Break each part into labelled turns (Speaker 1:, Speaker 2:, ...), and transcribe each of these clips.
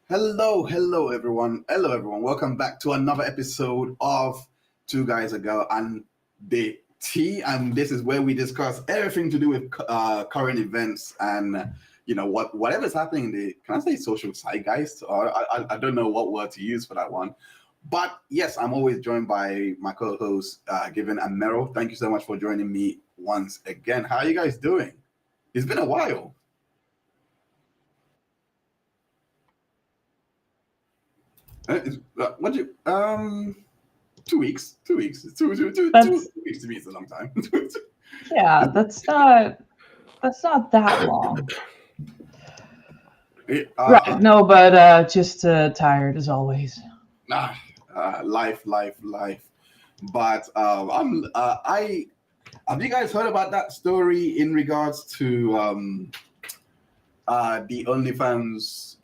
Speaker 1: Hello, everyone. Hello, everyone. Welcome back to another episode of Two Guys Ago and the Tea. And this is where we discuss everything to do with current events and whatever's happening in the, can I say, social zeitgeist? Or I don't know what word to use for that one. But yes, I'm always joined by my co-host, Given and Meryl. Thank you so much for joining me once again. How are you guys doing? It's been a while. What do you 2 weeks. 2 weeks. Two
Speaker 2: That's
Speaker 1: weeks to me is a long time.
Speaker 2: yeah, that's not that long. Right.
Speaker 1: uh,
Speaker 2: No, but just tired as always.
Speaker 1: life. But I have you guys heard about that story in regards to the OnlyFans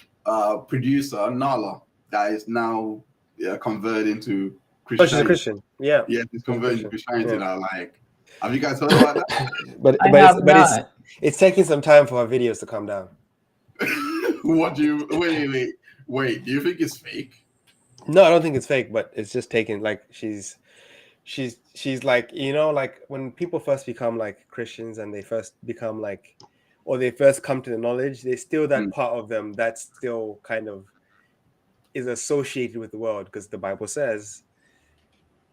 Speaker 1: producer Nala that is now converted into
Speaker 3: Oh, she's a
Speaker 1: Christianity?
Speaker 3: Christian. Yeah,
Speaker 1: Yeah, he's
Speaker 3: she's a
Speaker 1: converted to
Speaker 3: Christian.
Speaker 1: Christianity
Speaker 3: Yeah.
Speaker 1: now. Like, have you guys heard about that?
Speaker 3: But
Speaker 2: I
Speaker 3: but it's
Speaker 2: have
Speaker 3: but it's
Speaker 2: not.
Speaker 3: it's taking some time for her videos to come down.
Speaker 1: What do you wait? Do you think it's fake?
Speaker 3: No, I don't think it's fake, but it's just taking like she's like like when people first become like Christians and they first become like or they first come to the knowledge, there's still that
Speaker 1: Mm.
Speaker 3: part of them that still kind of is associated with the world because the Bible says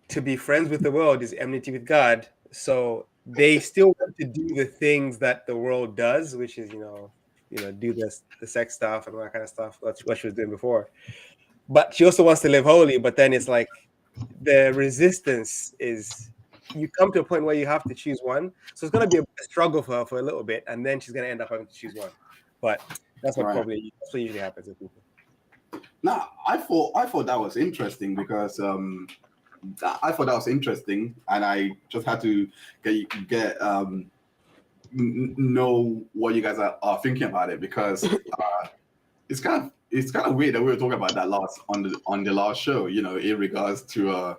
Speaker 3: to be friends with the world is enmity with God. So they still want to do the things that the world does, which is do the sex stuff and all that kind of stuff. That's what she was doing before. But she also wants to live holy. But then it's like the resistance is you come to a point where you have to choose one. So it's going to be a struggle for her for a little bit, and then she's going to end up having to choose one. But that's what
Speaker 1: Right.
Speaker 3: that's what usually happens with people.
Speaker 1: Now, I thought that was interesting because I thought that was interesting, and I just had to get know what you guys are thinking about it because it's kind of weird that we were talking about that last on the last show, in regards to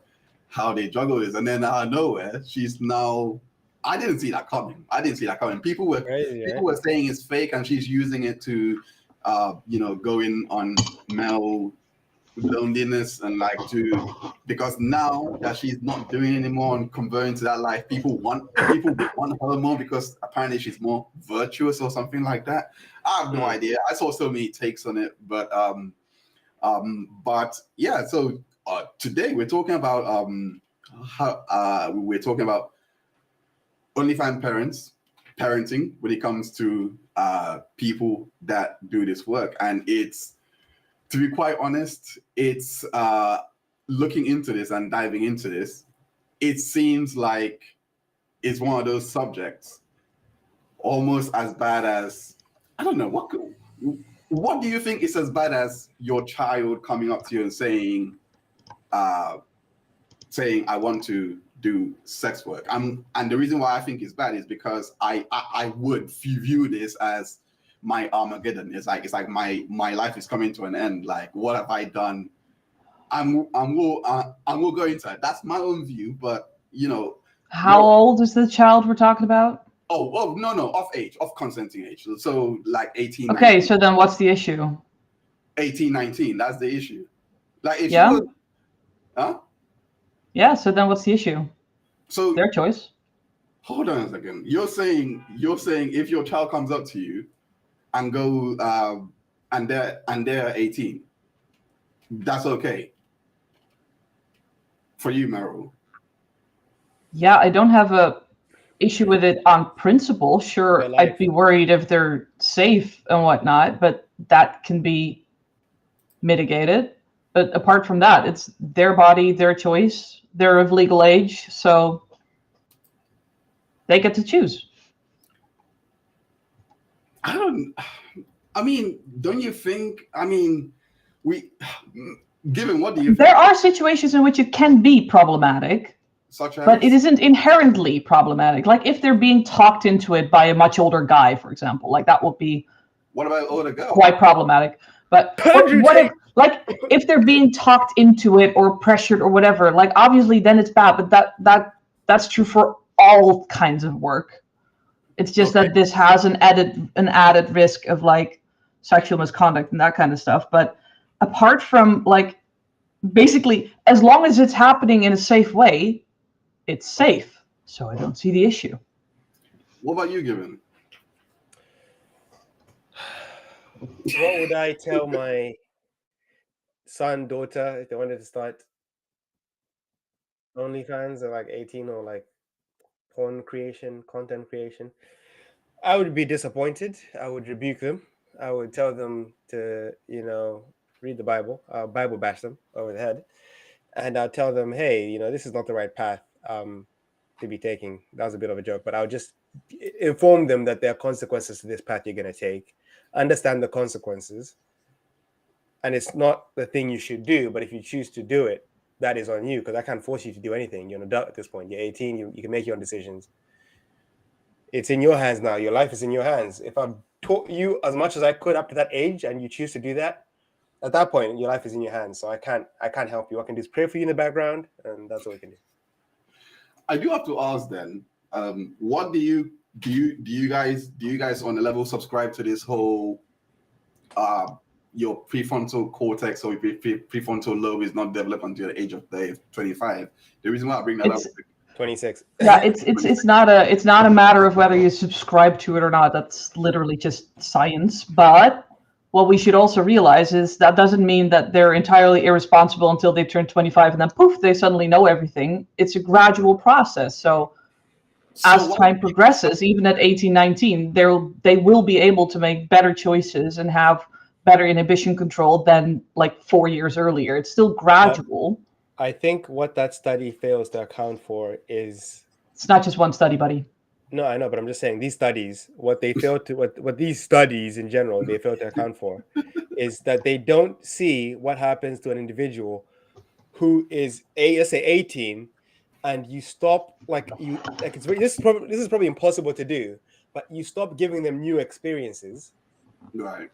Speaker 1: how they juggle this, and then out of nowhere, she's now. I didn't see that coming. People were
Speaker 3: Crazy,
Speaker 1: people
Speaker 3: right?
Speaker 1: were saying it's fake, and she's using it to, go in on male loneliness and like to because now that she's not doing anymore and converting to that life, people want her more because apparently she's more virtuous or something like that. I have no idea. I saw so many takes on it, but yeah. So today we're talking about how we're talking about OnlyFans parenting when it comes to people that do this work, and it's, to be quite honest, it's looking into this and diving into this. It seems like it's one of those subjects, almost as bad as, I don't know what do you think is as bad as your child coming up to you and uh, saying I want to do sex work. And the reason why I think it's bad is because I would view this as my Armageddon. It's like my life is coming to an end. Like, what have I done? I'm will go into it. That's my own view, but
Speaker 2: How
Speaker 1: no.
Speaker 2: old is the child we're talking about?
Speaker 1: Oh, well, no, off consenting age. So like 18,
Speaker 2: Okay,
Speaker 1: 19,
Speaker 2: so then what's the issue?
Speaker 1: 18, 19. That's the issue. Like if she
Speaker 2: Yeah?
Speaker 1: was, huh?
Speaker 2: Yeah, so then what's the issue?
Speaker 1: So
Speaker 2: Their choice.
Speaker 1: hold on a second. You're saying if your child comes up to you and go and they're 18, that's okay for you, Meryl.
Speaker 2: Yeah, I don't have a issue with it on principle.
Speaker 3: Their
Speaker 2: Sure, I'd
Speaker 3: life.
Speaker 2: be worried if they're safe and whatnot, but that can be mitigated. But apart from that, it's their body, their choice. They're of legal age, so they get to choose.
Speaker 1: I don't. I mean, don't you think? I mean, we. Given, what do you
Speaker 2: There
Speaker 1: think?
Speaker 2: are situations in which it can be problematic,
Speaker 1: Such
Speaker 2: but it
Speaker 1: as,
Speaker 2: isn't inherently problematic. Like if they're being talked into it by a much older guy, for example, like that would be
Speaker 1: what about older girl?
Speaker 2: quite problematic. But
Speaker 3: Andrew
Speaker 2: what if,
Speaker 3: Tate.
Speaker 2: like, if they're being talked into it or pressured or whatever, like obviously then it's bad. But that's true for all kinds of work. It's just
Speaker 1: Okay.
Speaker 2: that this has an added risk of like sexual misconduct and that kind of stuff. But apart from like basically as long as it's happening in a safe way, it's safe. So I don't see the issue.
Speaker 1: What about you, Given?
Speaker 3: What would I tell my son, daughter, if they wanted to start OnlyFans or like 18 or like porn creation, content creation? I would be disappointed. I would rebuke them. I would tell them to, read the Bible. I'll Bible bash them over the head. And I'll tell them, hey, this is not the right path to be taking. That was a bit of a joke, but I'll just inform them that there are consequences to this path you're going to take. Understand the consequences. And it's not the thing you should do, but if you choose to do it, that is on you, because I can't force you to do anything. You're an adult at this point. You're 18. You can make your own decisions. It's in your hands now. Your life is in your hands. If I've taught you as much as I could up to that age and you choose to do that, at that point, your life is in your hands. So I can't help you. I can just pray for you in the background, and that's all we can do.
Speaker 1: I do have to ask then, what do you guys on the level subscribe to this whole your prefrontal cortex or your prefrontal lobe is not developed until the age of 25? The reason why I bring that up,
Speaker 3: 26.
Speaker 2: Yeah, it's not a matter of whether you subscribe to it or not. That's literally just science. But what we should also realize is that doesn't mean that they're entirely irresponsible until they turn 25 and then poof, they suddenly know everything. It's a gradual process. So as time progresses, even at 18, 19, they will be able to make better choices and have better inhibition control than like 4 years earlier. It's still gradual.
Speaker 3: I think what that study fails to account for is...
Speaker 2: It's not just one study, buddy.
Speaker 3: No, I know, but I'm just saying these studies, what these studies in general, they fail to account for is that they don't see what happens to an individual who is let's say 18, and you stop this is probably impossible to do, but you stop giving them new experiences.
Speaker 1: right?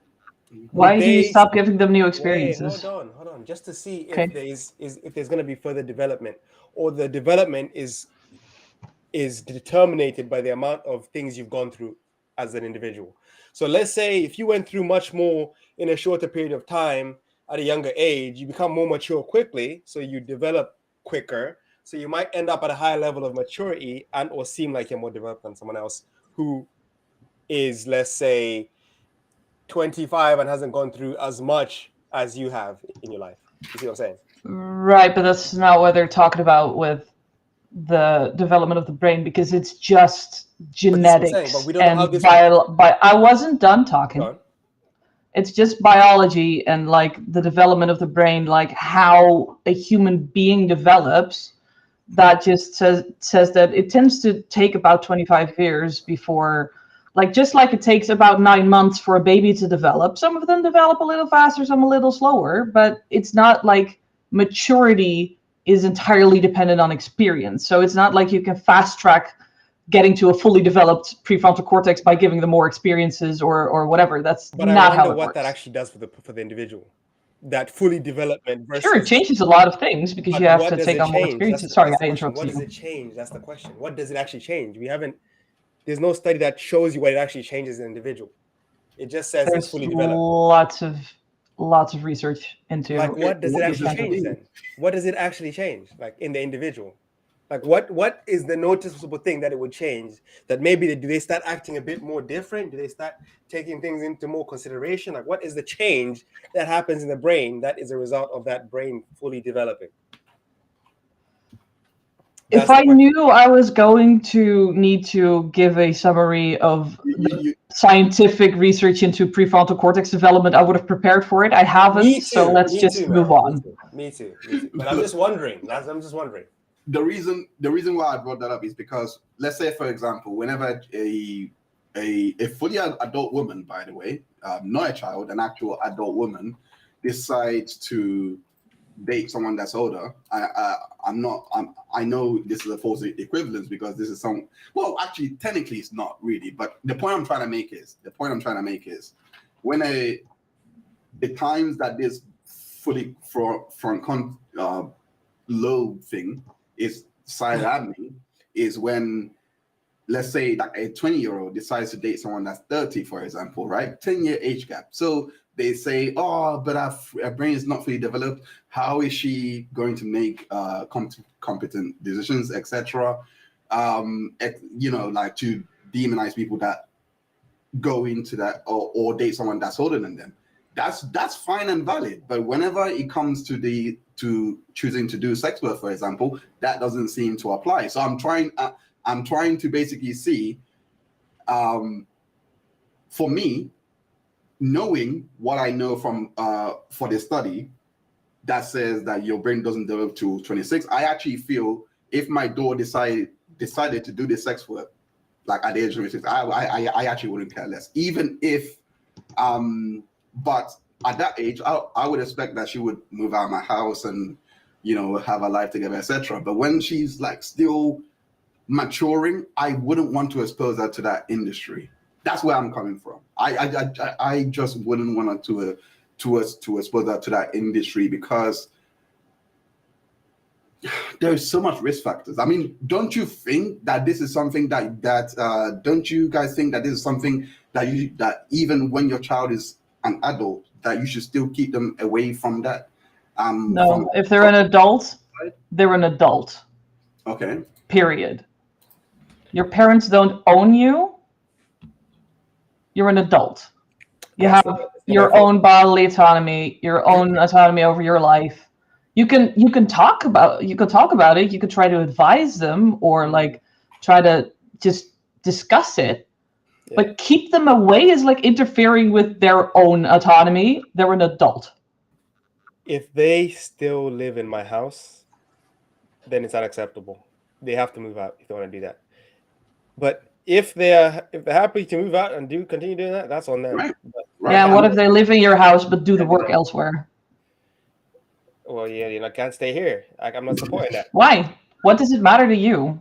Speaker 2: Why do you stop giving them new experiences?
Speaker 3: Wait, hold on, just to see if there's going to be further development, or the development is determined by the amount of things you've gone through as an individual. So let's say if you went through much more in a shorter period of time at a younger age, you become more mature quickly, so you develop quicker. So you might end up at a higher level of maturity and or seem like you're more developed than someone else who is, let's say, 25 and hasn't gone through as much as you have in your life. You see what I'm saying?
Speaker 2: Right, but that's not what they're talking about with the development of the brain, because it's just genetics.
Speaker 3: But we don't know how this
Speaker 2: I wasn't done talking. It's just biology and like the development of the brain, like how a human being develops. That just says that it tends to take about 25 years before, just like it takes about 9 months for a baby to develop. Some of them develop a little faster, some a little slower, but it's not like maturity is entirely dependent on experience. So it's not like you can fast track getting to a fully developed prefrontal cortex by giving them more experiences or whatever. That's not how it works. But I wonder
Speaker 3: what that actually does for the individual. That fully development versus...
Speaker 2: Sure, it changes a lot of things because you have to take on more experiences. Sorry, I interrupted you.
Speaker 3: What does it change? That's the question. What does it actually change? There's no study that shows you what it actually changes an individual. It just says it's fully developed.
Speaker 2: Lots of research into
Speaker 3: what does it actually change then? What does it actually change in the individual? What is the noticeable thing that it would change? That maybe do they start acting a bit more different? Do they start taking things into more consideration? What is the change that happens in the brain that is a result of that brain fully developing?
Speaker 2: If I knew I was going to need to give a summary of the scientific research into prefrontal cortex development, I would have prepared for it. I haven't, so let's just move on.
Speaker 3: Me too. But I'm just wondering.
Speaker 1: The reason why I brought that up is because, let's say, for example, whenever a fully adult woman, by the way, not a child, an actual adult woman, decides to date someone that's older, I know this is a false equivalence because this is actually technically it's not really, but the point I'm trying to make is when the times that this fully front lobe thing is decided at me is when, let's say, a 20-year-old decides to date someone that's 30, for example, right? 10-year age gap. So they say, "Oh, but our brain is not fully developed. How is she going to make competent decisions, etc.?" Like to demonize people that go into that or date someone that's older than them. That's fine and valid. But whenever it comes to choosing to do sex work, for example, that doesn't seem to apply. So I'm trying to basically see, for me, knowing what I know from for the study that says that your brain doesn't develop to 26, I actually feel if my daughter decided to do the sex work like at the age of 26, I actually wouldn't care less. Even if, but at that age, I would expect that she would move out of my house and, have a life together, etc. But when she's like still maturing, I wouldn't want to expose her to that industry. That's where I'm coming from. I just wouldn't want to expose her to that industry because there's so much risk factors. I mean, don't you think that this is something that don't you guys think that this is something that even when your child is an adult, that you should still keep them away from that?
Speaker 2: No, if they're an adult, they're an adult.
Speaker 1: Okay.
Speaker 2: Period. Your parents don't own you. You're an adult. You have your own bodily autonomy, your own autonomy over your life. You can talk about it. You could try to advise them or like try to just discuss it. Yeah. But keep them away is like interfering with their own autonomy. They're an adult.
Speaker 3: If they still live in my house, then it's unacceptable. They have to move out if they want to do that. But if they're happy to move out and continue doing that, that's on them.
Speaker 1: Right.
Speaker 2: Yeah, and what if they live in your house but do the work elsewhere?
Speaker 3: Well, yeah, I can't stay here. I'm not supporting that.
Speaker 2: Why? What does it matter to you?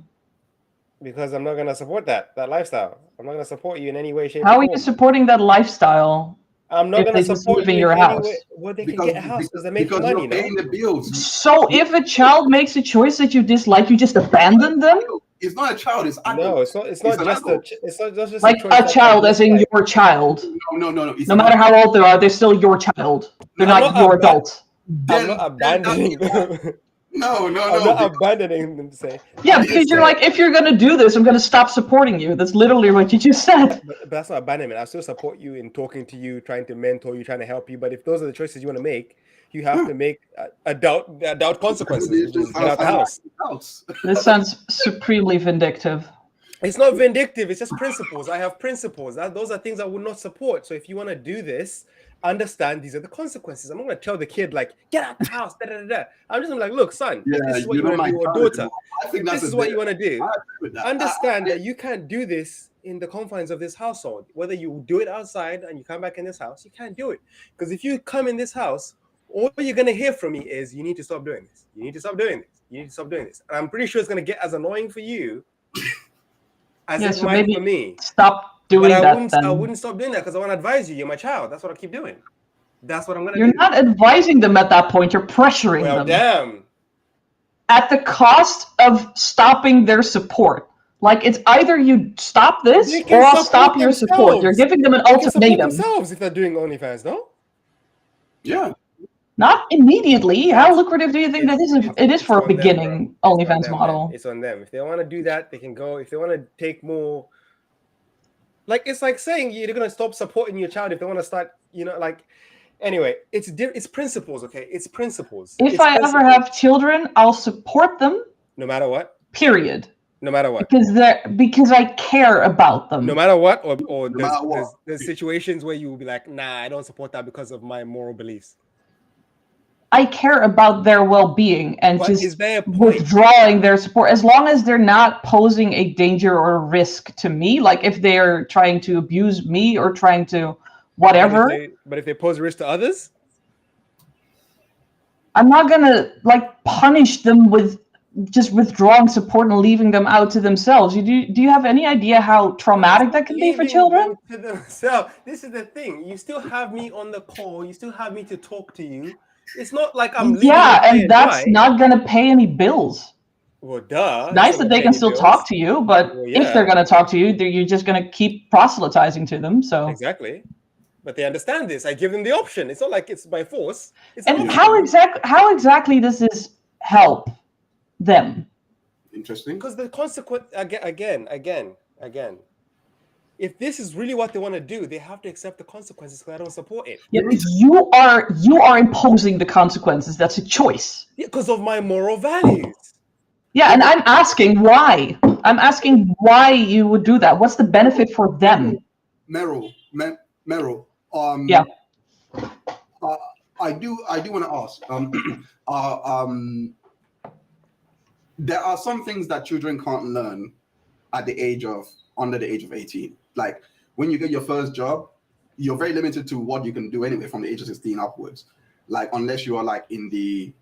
Speaker 3: Because I'm not going to support that lifestyle. I'm not going to support you in any way, shape,
Speaker 2: or form. How are you supporting that lifestyle?
Speaker 3: I'm not going to support you in your house. Well, they can get a house because they're making money,
Speaker 1: you're paying the bills.
Speaker 2: So if a child makes a choice that you dislike, you just abandon them?
Speaker 1: It's not a child. It's adult.
Speaker 3: No, it's not just
Speaker 2: like a child, as in your child.
Speaker 1: No.
Speaker 2: No matter how old they are, they're still your child. They're not your adult.
Speaker 3: I'm not abandoning them.
Speaker 1: No.
Speaker 3: I'm not abandoning them to say.
Speaker 2: Yeah, because you're like, if you're going to do this, I'm going to stop supporting you. That's literally what you just said.
Speaker 3: But that's not abandonment. I still support you in talking to you, trying to mentor you, trying to help you. But if those are the choices you want to make, you have to make adult consequences. Which is get out the house.
Speaker 2: This sounds supremely vindictive.
Speaker 3: It's not vindictive. It's just principles. I have principles. Those are things I would not support. So if you want to do this, understand these are the consequences. I'm not going to tell the kid, like, get out the house. I'm just like, look, son, if this is what you want to do, or daughter, if this is what you want to do, understand that you can't do this in the confines of this household. Whether you do it outside and you come back in this house, you can't do it. Because if you come in this house, all you're going to hear from me is, you need to stop doing this. You need to stop doing this. You need to stop doing this. And I'm pretty sure it's going to get as annoying for you as it might for me.
Speaker 2: Stop doing that.
Speaker 3: I wouldn't stop doing that because I want to advise you. You're my child. That's what I keep doing. That's what I'm going to do.
Speaker 2: You're not advising them at that point. You're pressuring them.
Speaker 3: Damn.
Speaker 2: At the cost of stopping their support. Like, it's either you stop this or I'll stop your support. You're giving them an ultimatum.
Speaker 3: They can support themselves if they're doing OnlyFans, no?
Speaker 1: Yeah.
Speaker 2: Not immediately. How lucrative do you think that is? It is for a beginning OnlyFans model.
Speaker 3: It's on them. If they want to do that, they can go. If they want to take more, like, it's like saying you're going to stop supporting your child if they want to start, anyway, it's principles, okay? It's principles.
Speaker 2: If I ever have children, I'll support them.
Speaker 3: No matter what?
Speaker 2: Period.
Speaker 3: No matter what?
Speaker 2: Because I care about them.
Speaker 3: No matter what? Or there's situations where you will be like, nah, I don't support that because of my moral beliefs.
Speaker 2: I care about their well-being and just withdrawing their support, as long as they're not posing a danger or a risk to me. Like if they're trying to abuse me or trying to whatever.
Speaker 3: But if they pose a risk to others?
Speaker 2: I'm not gonna punish them with just withdrawing support and leaving them out to themselves. Do you have any idea how traumatic that can be for children?
Speaker 3: To themselves. This is the thing. You still have me on the call. You still have me to talk to you. It's not like I'm leaving.
Speaker 2: Yeah, and that's not going to pay any bills.
Speaker 3: Well, duh.
Speaker 2: It's nice that they can still talk to you, but if they're going to talk to you, you're just going to keep proselytizing to them. So
Speaker 3: exactly. But they understand this. I give them the option. It's not like it's by force. It's
Speaker 2: And
Speaker 3: an
Speaker 2: how
Speaker 3: option.
Speaker 2: how exactly does this help them?
Speaker 1: Interesting.
Speaker 3: Because the consequence again. If this is really what they want to do, they have to accept the consequences because I don't support it.
Speaker 2: Yeah, you are imposing the consequences. That's a choice.
Speaker 3: Yeah, because of my moral values.
Speaker 2: Yeah, and I'm asking why. I'm asking why you would do that. What's the benefit for them?
Speaker 1: Meryl,
Speaker 2: Yeah.
Speaker 1: I do want to ask. There are some things that children can't learn at the age of under the age of 18. Like when you get your first job, you're very limited to what you can do anyway from the age of 16 upwards. Like unless you are like in the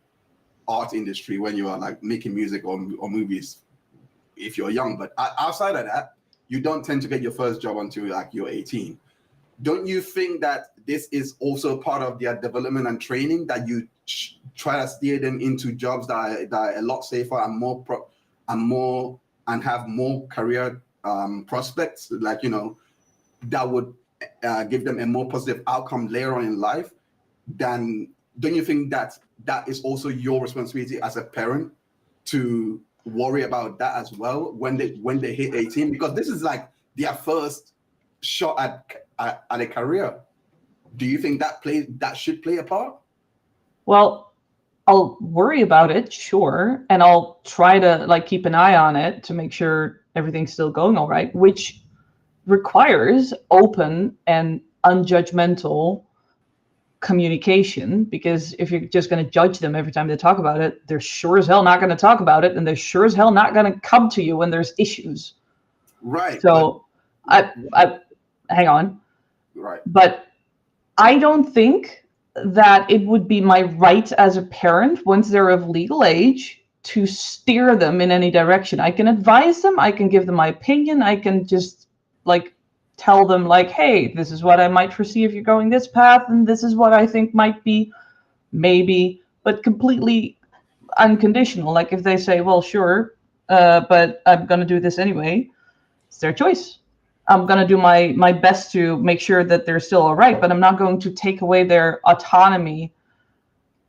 Speaker 1: art industry when you are like making music or movies if you're young. But outside of that, you don't tend to get your first job until like you're 18. Don't you think that this is also part of their development and training, that you try to steer them into jobs that are a lot safer and and have more career prospects, like, you know, that would give them a more positive outcome later on in life? Then don't you think that that is also your responsibility as a parent to worry about that as well when they hit 18? Because this is like their first shot at a career. Do you think that should play a part?
Speaker 2: Well, I'll worry about it, sure, and I'll try to like keep an eye on it to make sure everything's still going all right, which requires open and unjudgmental communication, because if you're just going to judge them every time they talk about it, they're sure as hell not going to talk about it, and they're sure as hell not going to come to you when there's issues.
Speaker 1: Right.
Speaker 2: So I hang on.
Speaker 1: Right.
Speaker 2: But I don't think that it would be my right as a parent, once they're of legal age, to steer them in any direction. I can advise them, I can give them my opinion, I can just like tell them like, hey, this is what I might foresee if you're going this path, and this is what I think might be, maybe, but completely unconditional. Like if they say, well, sure, but I'm going to do this anyway, it's their choice. I'm going to do my best to make sure that they're still all right, but I'm not going to take away their autonomy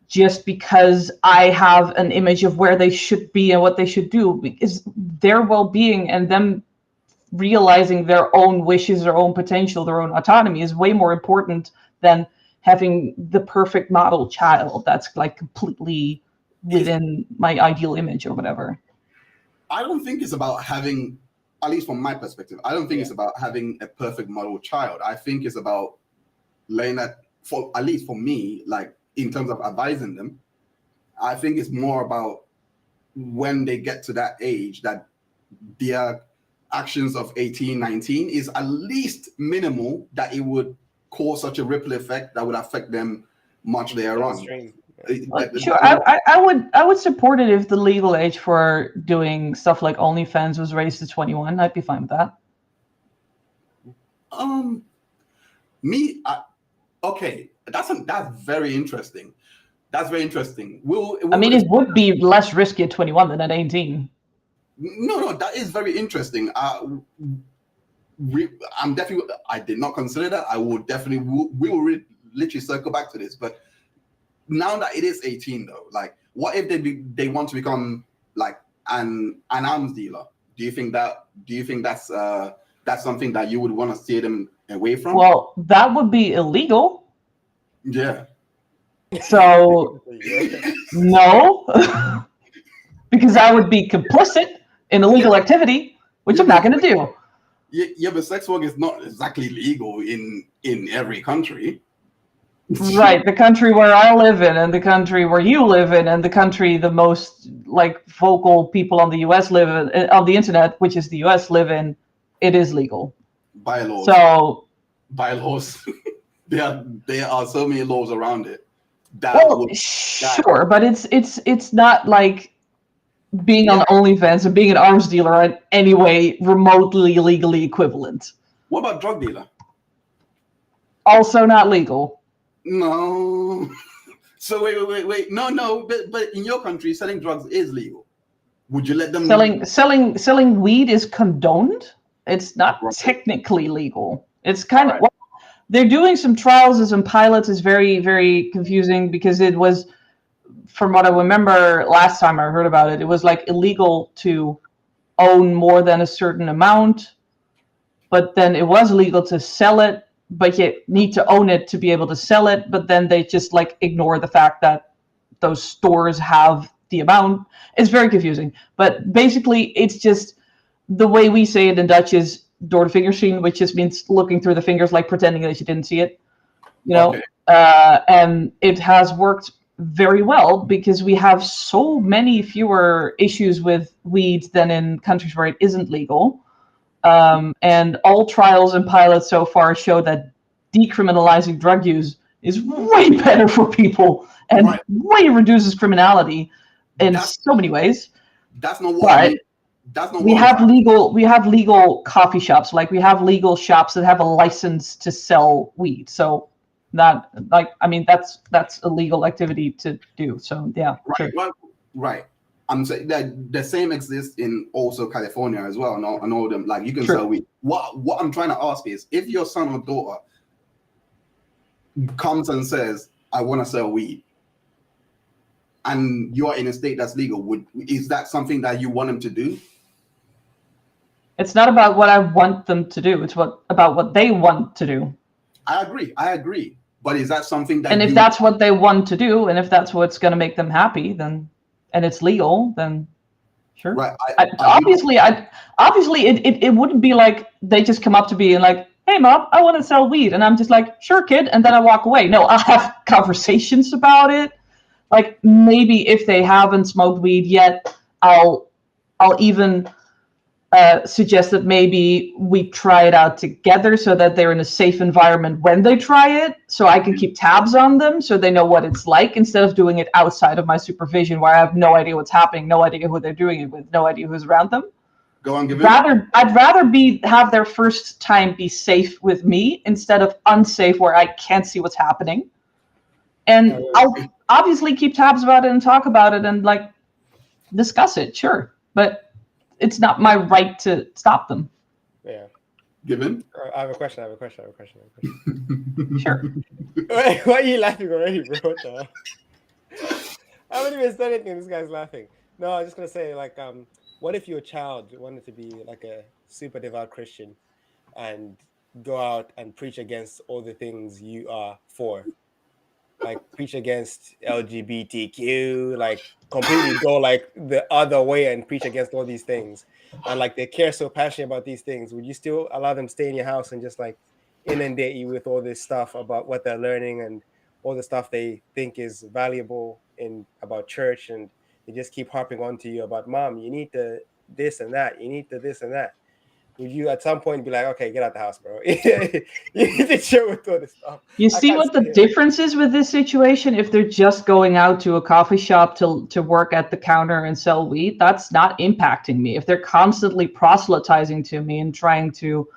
Speaker 2: just because I have an image of where they should be and what they should do, because their well-being and them realizing their own wishes, their own potential, their own autonomy is way more important than having the perfect model child that's like completely within my ideal image or whatever.
Speaker 1: I don't think it's about having, at least from my perspective, I don't think it's about having a perfect model child. I think it's about learning that, for at least for me, like in terms of advising them, I think it's more about when they get to that age that their actions of 18, 19 is at least minimal, that it would cause such a ripple effect that would affect them much later on.
Speaker 2: Sure, I would support it if the legal age for doing stuff like OnlyFans was raised to 21. I'd be fine with that.
Speaker 1: Okay, that's very interesting. That's very interesting.
Speaker 2: I mean, it would be less risky at 21 than at 18.
Speaker 1: No, that is very interesting. I'm definitely. I did not consider that. I will definitely. We will literally circle back to this. But now that it is 18, though, like, what if they want to become like an arms dealer? Do you think that's something that you would want to steer them away from?
Speaker 2: Well, that would be illegal.
Speaker 1: Yeah.
Speaker 2: So no, because I would be complicit in illegal activity, which I'm not going to do.
Speaker 1: Yeah, but sex work is not exactly legal in every country.
Speaker 2: Right, the country where I live in, and the country where you live in, and the country the most like vocal people on the U.S. live in, on the internet, which is the U.S. live in, it is legal.
Speaker 1: By laws.
Speaker 2: So
Speaker 1: by laws, there are so many laws around it.
Speaker 2: Sure, but it's not like being on OnlyFans and being an arms dealer are in any way remotely legally equivalent.
Speaker 1: What about drug dealer?
Speaker 2: Also not legal.
Speaker 1: No. So wait. No. But in your country, selling drugs is legal. Would you let them?
Speaker 2: Selling weed is condoned. It's not technically legal. It's kind of. they're doing some trials and some pilots. Is very, very confusing because it was, from what I remember last time I heard about it, it was like illegal to own more than a certain amount, but then it was legal to sell it, but you need to own it to be able to sell it. But then they just like ignore the fact that those stores have the amount. It's very confusing, but basically it's just the way we say it in Dutch is door to finger zien, which just means looking through the fingers, like pretending that you didn't see it, you know.
Speaker 1: Okay.
Speaker 2: And it has worked very well because we have so many fewer issues with weed than in countries where it isn't legal. And all trials and pilots so far show that decriminalizing drug use is way better for people and
Speaker 1: Right.
Speaker 2: way reduces criminality in
Speaker 1: That's-
Speaker 2: so many ways.
Speaker 1: That's not what I
Speaker 2: But
Speaker 1: mean. That's not
Speaker 2: we
Speaker 1: what I'm
Speaker 2: have
Speaker 1: trying-
Speaker 2: legal coffee shops, like we have legal shops that have a license to sell weed. So that, like, I mean, that's a legal activity to do. So yeah,
Speaker 1: Right.
Speaker 2: sure.
Speaker 1: Well, right. I'm saying that the same exists in also California as well. And all them, like you can
Speaker 2: True.
Speaker 1: sell weed. What I'm trying to ask is, if your son or daughter comes and says, "I want to sell weed," and you're in a state that's legal, is that something that you want them to do?
Speaker 2: It's not about what I want them to do. It's about what they want to do.
Speaker 1: I agree. But is that something that
Speaker 2: And if that's what they want to do, and if that's what's going to make them happy, then, and it's legal, then sure.
Speaker 1: right?
Speaker 2: Obviously, it wouldn't be like they just come up to me and like, "Hey, mom, I want to sell weed," and I'm just like, "Sure, kid," and then I walk away. No, I'll have conversations about it. Like maybe if they haven't smoked weed yet, I'll even suggest that maybe we try it out together so that they're in a safe environment when they try it, so I can keep tabs on them so they know what it's like, instead of doing it outside of my supervision where I have no idea what's happening, no idea who they're doing it with, no idea who's around them.
Speaker 1: Go on, give it.
Speaker 2: I'd rather have their first time be safe with me instead of unsafe where I can't see what's happening. And I'll obviously keep tabs about it and talk about it and like discuss it, sure. But it's not my right to stop them.
Speaker 3: Yeah.
Speaker 1: Given.
Speaker 3: I have a question.
Speaker 2: Sure.
Speaker 3: Why are you laughing already, bro? What the hell? I haven't even said anything. This guy's laughing. No, I was just gonna say, like, what if your child wanted to be like a super devout Christian and go out and preach against all the things you are for? Like preach against LGBTQ, like completely go like the other way and preach against all these things, and like they care so passionate about these things, would you still allow them stay in your house and just like inundate you with all this stuff about what they're learning and all the stuff they think is valuable in about church, and they just keep harping on to you about, "Mom, you need to this and that, you need to this and that"? Would you at some point be like, "Okay, get out the house, bro. You need to chill with all this stuff"?
Speaker 2: You see what the difference is with this situation? If they're just going out to a coffee shop to work at the counter and sell weed, that's not impacting me. If they're constantly proselytizing to me and trying to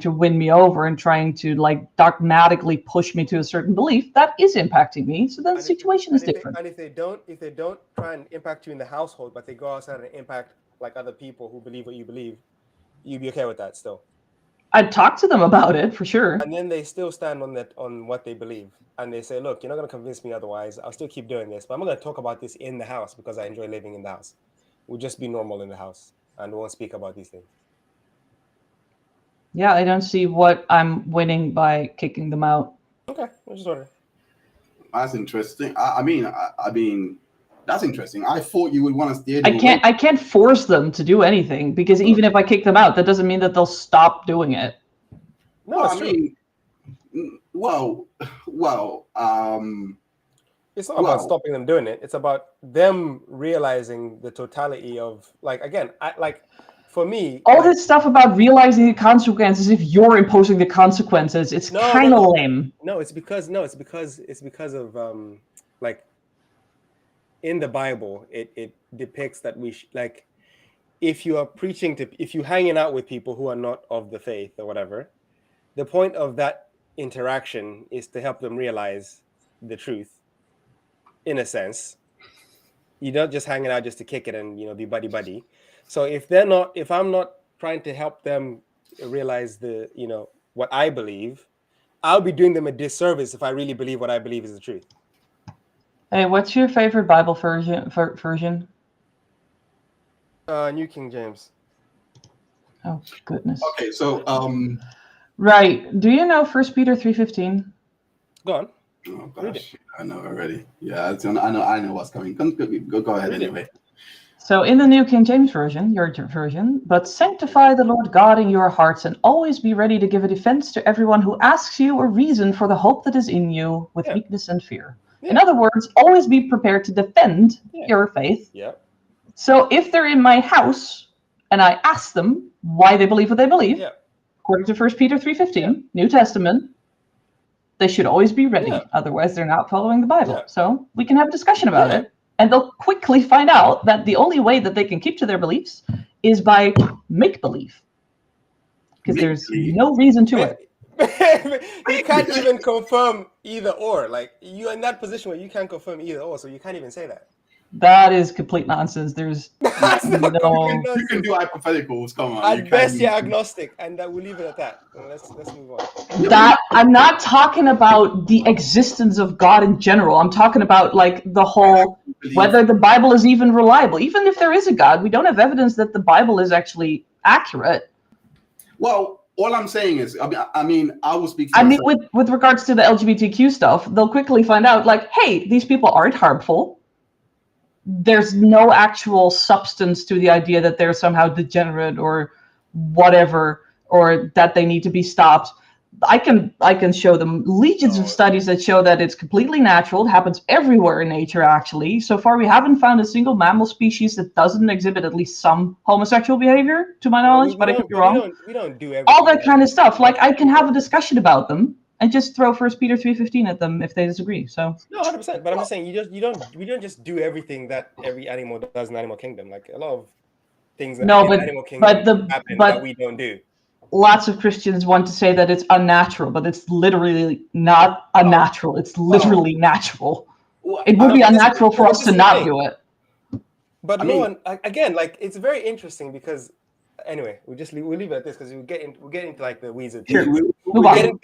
Speaker 2: win me over and trying to like dogmatically push me to a certain belief, that is impacting me. So then the situation is different.
Speaker 3: And if they don't try and impact you in the household, but they go outside and impact like other people who believe what you believe, you'd be okay with that still?
Speaker 2: I'd talk to them about it for sure.
Speaker 3: And then they still stand on what they believe, and they say, "Look, you're not going to convince me otherwise. I'll still keep doing this, but I'm not going to talk about this in the house because I enjoy living in the house. We'll just be normal in the house and won't speak about these things."
Speaker 2: Yeah, I don't see what I'm winning by kicking them out.
Speaker 3: Okay, I'm just wondering.
Speaker 1: That's interesting. I mean, that's interesting. I thought you would want to steer.
Speaker 2: I can't force them to do anything, because even if I kick them out, that doesn't mean that they'll stop doing it.
Speaker 3: No,
Speaker 1: well,
Speaker 3: it's true. It's not about stopping them doing it. It's about them realizing the totality of, like, again, for me,
Speaker 2: all this stuff about realizing the consequences, if you're imposing the consequences, it's kind of lame.
Speaker 3: No, it's because of like in the Bible, it depicts that we like, if you hanging out with people who are not of the faith or whatever, the point of that interaction is to help them realize the truth. In a sense, you're not just hanging out just to kick it and be buddy. So if I'm not trying to help them realize what I believe, I'll be doing them a disservice if I really believe what I believe is the truth.
Speaker 2: Hey, what's your favorite Bible version?
Speaker 3: New King James.
Speaker 2: Oh goodness.
Speaker 1: Okay, so
Speaker 2: Right. Do you know 1 Peter 3:15?
Speaker 3: Go on.
Speaker 1: oh
Speaker 3: Read
Speaker 1: gosh, I know already. Yeah, I know what's coming. Go ahead
Speaker 3: Read it.
Speaker 1: anyway.
Speaker 2: So in the New King James Version, your version, but sanctify the Lord God in your hearts and always be ready to give a defense to everyone who asks you a reason for the hope that is in you with
Speaker 3: Yeah.
Speaker 2: meekness and fear.
Speaker 3: Yeah.
Speaker 2: In other words, always be prepared to defend
Speaker 3: Yeah.
Speaker 2: your faith.
Speaker 3: Yeah.
Speaker 2: So if they're in my house and I ask them why they believe what they believe,
Speaker 3: Yeah.
Speaker 2: according to 1 Peter 3:15,
Speaker 3: Yeah.
Speaker 2: New Testament, they should always be ready.
Speaker 3: Yeah.
Speaker 2: Otherwise, they're not following the Bible.
Speaker 3: Yeah.
Speaker 2: So we can have a discussion about
Speaker 3: Yeah.
Speaker 2: it. And they'll quickly find out that the only way that they can keep to their beliefs is by make believe. Because there's
Speaker 1: Make-believe?
Speaker 2: no reason to it.
Speaker 3: You can't even confirm either or. Like, you're in that position where you can't confirm either or, so you can't even say that.
Speaker 2: That is complete nonsense. There's
Speaker 3: That's not
Speaker 2: no.
Speaker 3: complete
Speaker 1: You can
Speaker 3: nonsense.
Speaker 1: do hypotheticals. Come on. you
Speaker 3: At best,
Speaker 1: can't-
Speaker 3: you're agnostic, and we'll leave it at that. Let's move on.
Speaker 2: That I'm not talking about the existence of God in general. I'm talking about like the whole whether the Bible is even reliable. Even if there is a God, we don't have evidence that the Bible is actually accurate.
Speaker 1: Well, all I'm saying is, I mean, I will speak for
Speaker 2: I mean,
Speaker 1: myself.
Speaker 2: with regards to the LGBTQ stuff, they'll quickly find out like, hey, these people aren't harmful. There's no actual substance to the idea that they're somehow degenerate or whatever, or that they need to be stopped. I can show them legions of studies that show that it's completely natural. It happens everywhere in nature, actually. So far, we haven't found a single mammal species that doesn't exhibit at least some homosexual behavior, to my knowledge, but I could be wrong.
Speaker 3: We don't do everything.
Speaker 2: All that kind of stuff. Like, I can have a discussion about them and just throw 1 Peter 3:15 at them if they disagree. So
Speaker 3: No, 100%. But I'm just saying, we don't just do everything that every animal does in Animal Kingdom. Like, a lot of things that
Speaker 2: No,
Speaker 3: in
Speaker 2: but-
Speaker 3: Animal Kingdom happen
Speaker 2: but-
Speaker 3: that we don't do.
Speaker 2: lots of Christians want to say that it's unnatural, but it's literally not unnatural. It's literally natural.
Speaker 1: Well,
Speaker 2: It would be unnatural for
Speaker 3: but
Speaker 2: us
Speaker 3: this
Speaker 2: to
Speaker 3: is the
Speaker 2: not
Speaker 3: thing.
Speaker 2: do it.
Speaker 3: But
Speaker 1: I
Speaker 3: no
Speaker 1: mean-
Speaker 3: one, again, like, it's very interesting because, anyway, we'll leave it at this because we'll get into like the weeds of
Speaker 2: Sure.
Speaker 3: things.
Speaker 2: Move
Speaker 3: We'll
Speaker 2: on.
Speaker 3: get into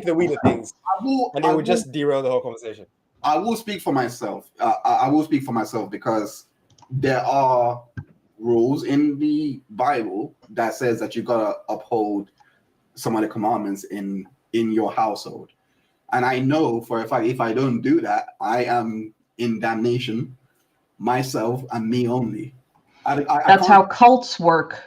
Speaker 3: the weed of things, and it
Speaker 1: I
Speaker 3: would
Speaker 1: will-
Speaker 3: just derail the whole conversation.
Speaker 1: I will speak for myself. I will speak for myself because there are rules in the Bible that says that you gotta uphold some of the commandments in your household. And I know for a fact if I don't do that, I am in damnation, myself and me only.
Speaker 2: That's how cults work.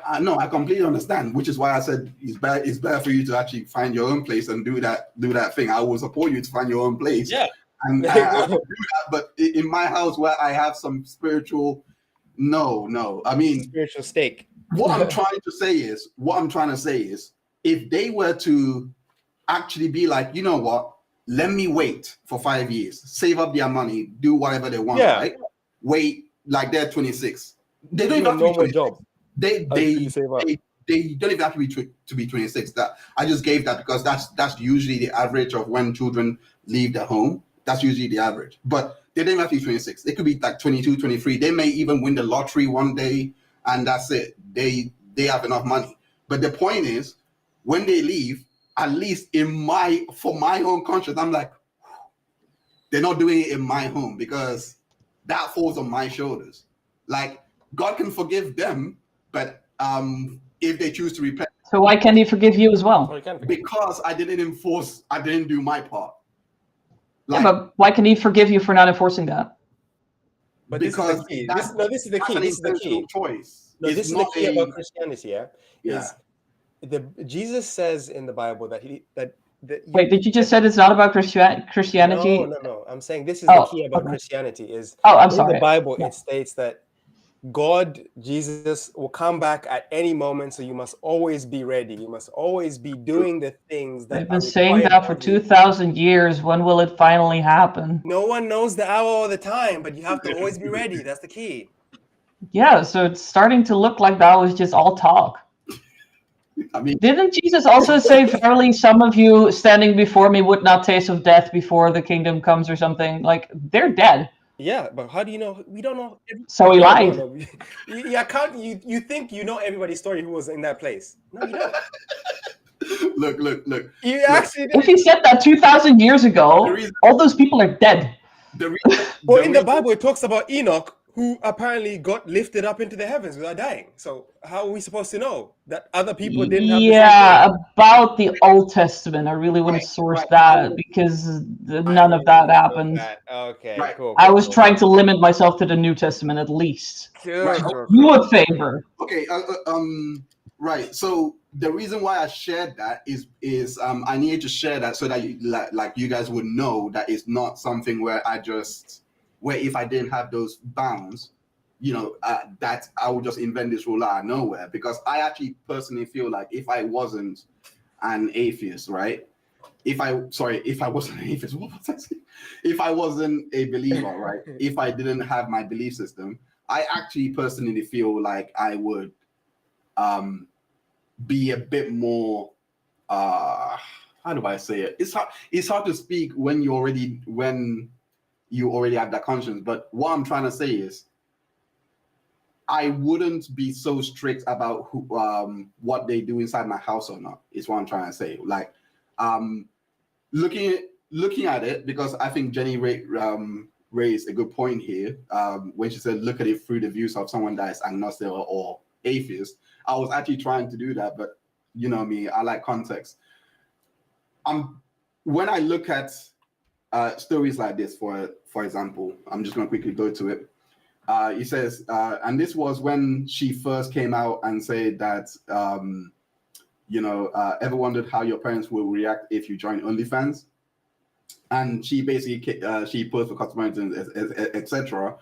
Speaker 1: I know, I completely understand, which is why I said it's better for you to actually find your own place and do that thing. I will support you to find your own place.
Speaker 3: Yeah.
Speaker 1: And I do that, but in my house where I have some spiritual, no. I mean,
Speaker 3: Spiritual stake.
Speaker 1: what I'm trying to say is, if they were to actually be like, you know what, let me wait for 5 years, save up their money, do whatever they want, right? Wait, like they're 26. They don't even have to be 26.
Speaker 3: Job.
Speaker 1: They don't even have to be 26. That I just gave that because that's usually the average of when children leave the home. That's usually the average. But they don't have to be 26. They could be like 22, 23. They may even win the lottery one day, and that's it. They have enough money. But the point is, when they leave, at least for my own conscience, I'm like, they're not doing it in my home because that falls on my shoulders. Like, God can forgive them, but if they choose to repent.
Speaker 2: So why can't he forgive you as well?
Speaker 1: Because I didn't do my part.
Speaker 2: Yeah, but why can he forgive you for not enforcing that?
Speaker 3: But this is the key. This is the key. This is the key.
Speaker 1: Choice.
Speaker 3: No, this is the key about Christianity.
Speaker 1: Yeah.
Speaker 3: Jesus says in the Bible that
Speaker 2: Wait, did you just say it's not about Christianity?
Speaker 3: No. I'm saying this is the key about Christianity is
Speaker 2: I'm sorry.
Speaker 3: In the Bible it states that God, Jesus, will come back at any moment, so you must always be ready. You must always be doing the things that
Speaker 2: I've been saying that for 2,000 years. When will it finally happen?
Speaker 3: No one knows the hour or the time, but you have to always be ready. That's the key.
Speaker 2: Yeah, so it's starting to look like that was just all talk.
Speaker 1: I mean,
Speaker 2: didn't Jesus also say, "Verily, some of you standing before me would not taste of death before the kingdom comes," or something? Like, they're dead.
Speaker 3: Yeah, but how do you know? We don't know.
Speaker 2: So he lied.
Speaker 3: No. You think you know everybody's story who was in that place. No, you don't.
Speaker 1: look.
Speaker 3: You actually
Speaker 2: If he said that 2,000 years
Speaker 1: The
Speaker 2: ago,
Speaker 1: reason-
Speaker 2: all those people are dead.
Speaker 1: The reason,
Speaker 3: Well,
Speaker 1: the
Speaker 3: in the
Speaker 1: reason-
Speaker 3: Bible, it talks about Enoch, who apparently got lifted up into the heavens without dying. So how are we supposed to know that other people didn't have the same
Speaker 2: Yeah,
Speaker 3: thing?
Speaker 2: about the Old Testament, I really wouldn't source that because none of that happened.
Speaker 3: Okay,
Speaker 1: Right.
Speaker 3: cool.
Speaker 2: I was trying to limit myself to the New Testament at least.
Speaker 1: Right.
Speaker 2: You a favor.
Speaker 1: Okay. Right. So the reason why I shared that is I needed to share that so that you, like you guys would know that it's not something where if I didn't have those bounds, that I would just invent this rule out of nowhere. Because I actually personally feel like if I wasn't an atheist, right? If I wasn't an atheist, what was I saying? If I wasn't a believer, right? If I didn't have my belief system, I actually personally feel like I would be a bit more how do I say it? It's hard to speak when you already have that conscience. But what I'm trying to say is I wouldn't be so strict about what they do inside my house or not, is what I'm trying to say. Like looking at it, because I think Jenny raised a good point here when she said look at it through the views of someone that is agnostic or atheist. I was actually trying to do that, but you know me, I like context. When I look at stories like this, for example, I'm just going to quickly go to it. He says, and this was when she first came out and said that, ever wondered how your parents will react if you join OnlyFans? And she basically she posed for customers, etc.